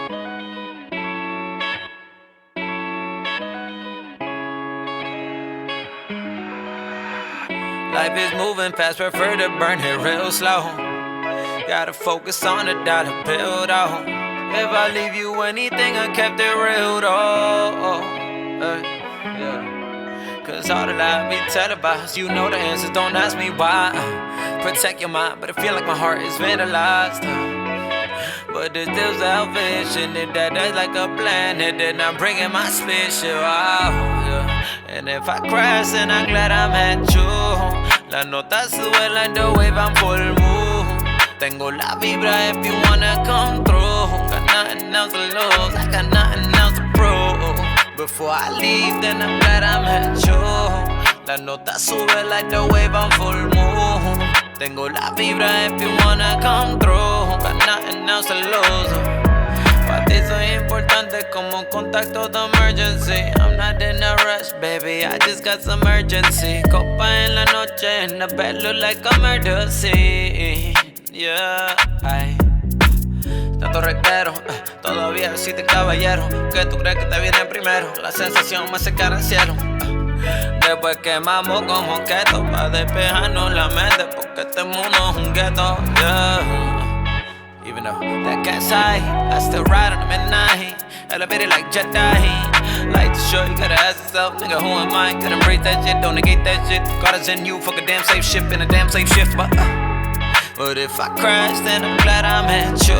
life is moving fast, prefer to burn it real slow. Gotta focus on the dollar bill, though. If I leave you anything, I kept it real, though. Cause all the lies we tell about, you know the answers, don't ask me why. Protect your mind, but I feel like my heart is vandalized. But it's still selfish, and that's like a planet, and I'm bringing my spaceship out, yeah. And if I crash, then I'm glad I met you. La nota sube like the wave, I'm full moon. Tengo la vibra if you wanna come through. Got nothing else to lose, I got nothing else to prove. Before I leave, then I'm glad I met you. La nota sube like the wave, I'm full moon. Tengo la vibra if you wanna come through. Got nothing else to lose. Pa' ti soy importante como contacto de emergency. I'm not in a rush, baby, I just got some urgency. Copa en la noche, and the bed look like emergency. Yeah, ay. Tanto reguero, todavía existe caballero que tú crees que te viene primero. La sensación me hace cara al cielo. Después quemamos como keto pa' despejarnos la mente, porque este mundo es un gueto. Yeah. Even though that cat's high, I still ride on the midnight. Elevated like Jedi. Like to show you gotta ask yourself, nigga, who am I? Couldn't breathe that shit, don't negate that shit. God is in you, fuck a damn safe ship in a damn safe shift. But if I crash, then I'm glad I met you.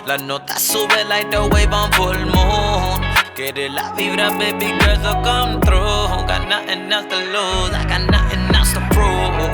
La nota sube like the wave on full moon. Quiere la vibra, baby girl, so come through. Got nothing else to lose, I got nothing else to prove.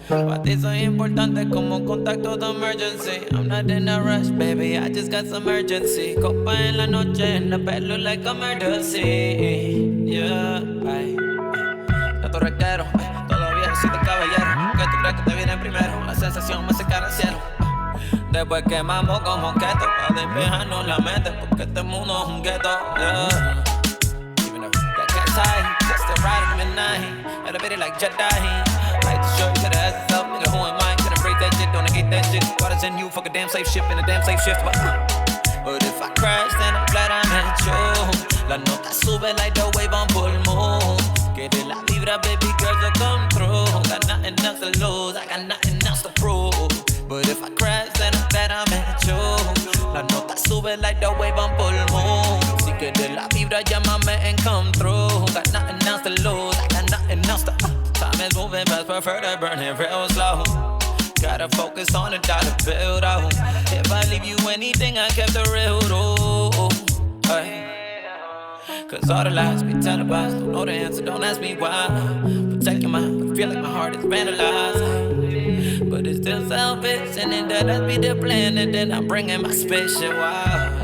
Para ti soy importante como contacto de emergency. I'm not in a rush, baby, I just got some urgency. Copa en la noche, en la pelo like emergency. Yeah, ay. Tanto reguero, todavía existe caballero que tú crees que te viene primero. La sensación me hace cara al cielo. Después quemamos como keto pa' despejarnos la mente, porque este mundo es un gueto. Yeah. Even though that cat's high, just still riding the midnight. Elevated like Jedi. Like to show you gotta ask yourself, nigga, who am I? Couldn't break that shit, don't negate that shit. God is in you, fuck a damn safe ship in a damn safe shift. But if I crash, then I'm glad I met you. La nota sube like the wave on full moon. Quiere la vibra, baby girl, so come through. Got nothing else to lose, I got nothing else to prove. But if I crash, then I'm glad I met you. La nota sube like the wave on full moon. Si quiere la vibra, llámame and come through. Got nothing else to lose, I got nothing else to. Time is moving fast, prefer to burn it real slow. Gotta focus on the dollar bill though. If I leave you anything, I kept the real though. Hey. Cause all the lies we tell about, don't know the answer, don't ask me why. Protect your mind, but feel like my heart is vandalized. But it's still selfish, and it does be the plan, and then I'm bringing my spaceship. Wow.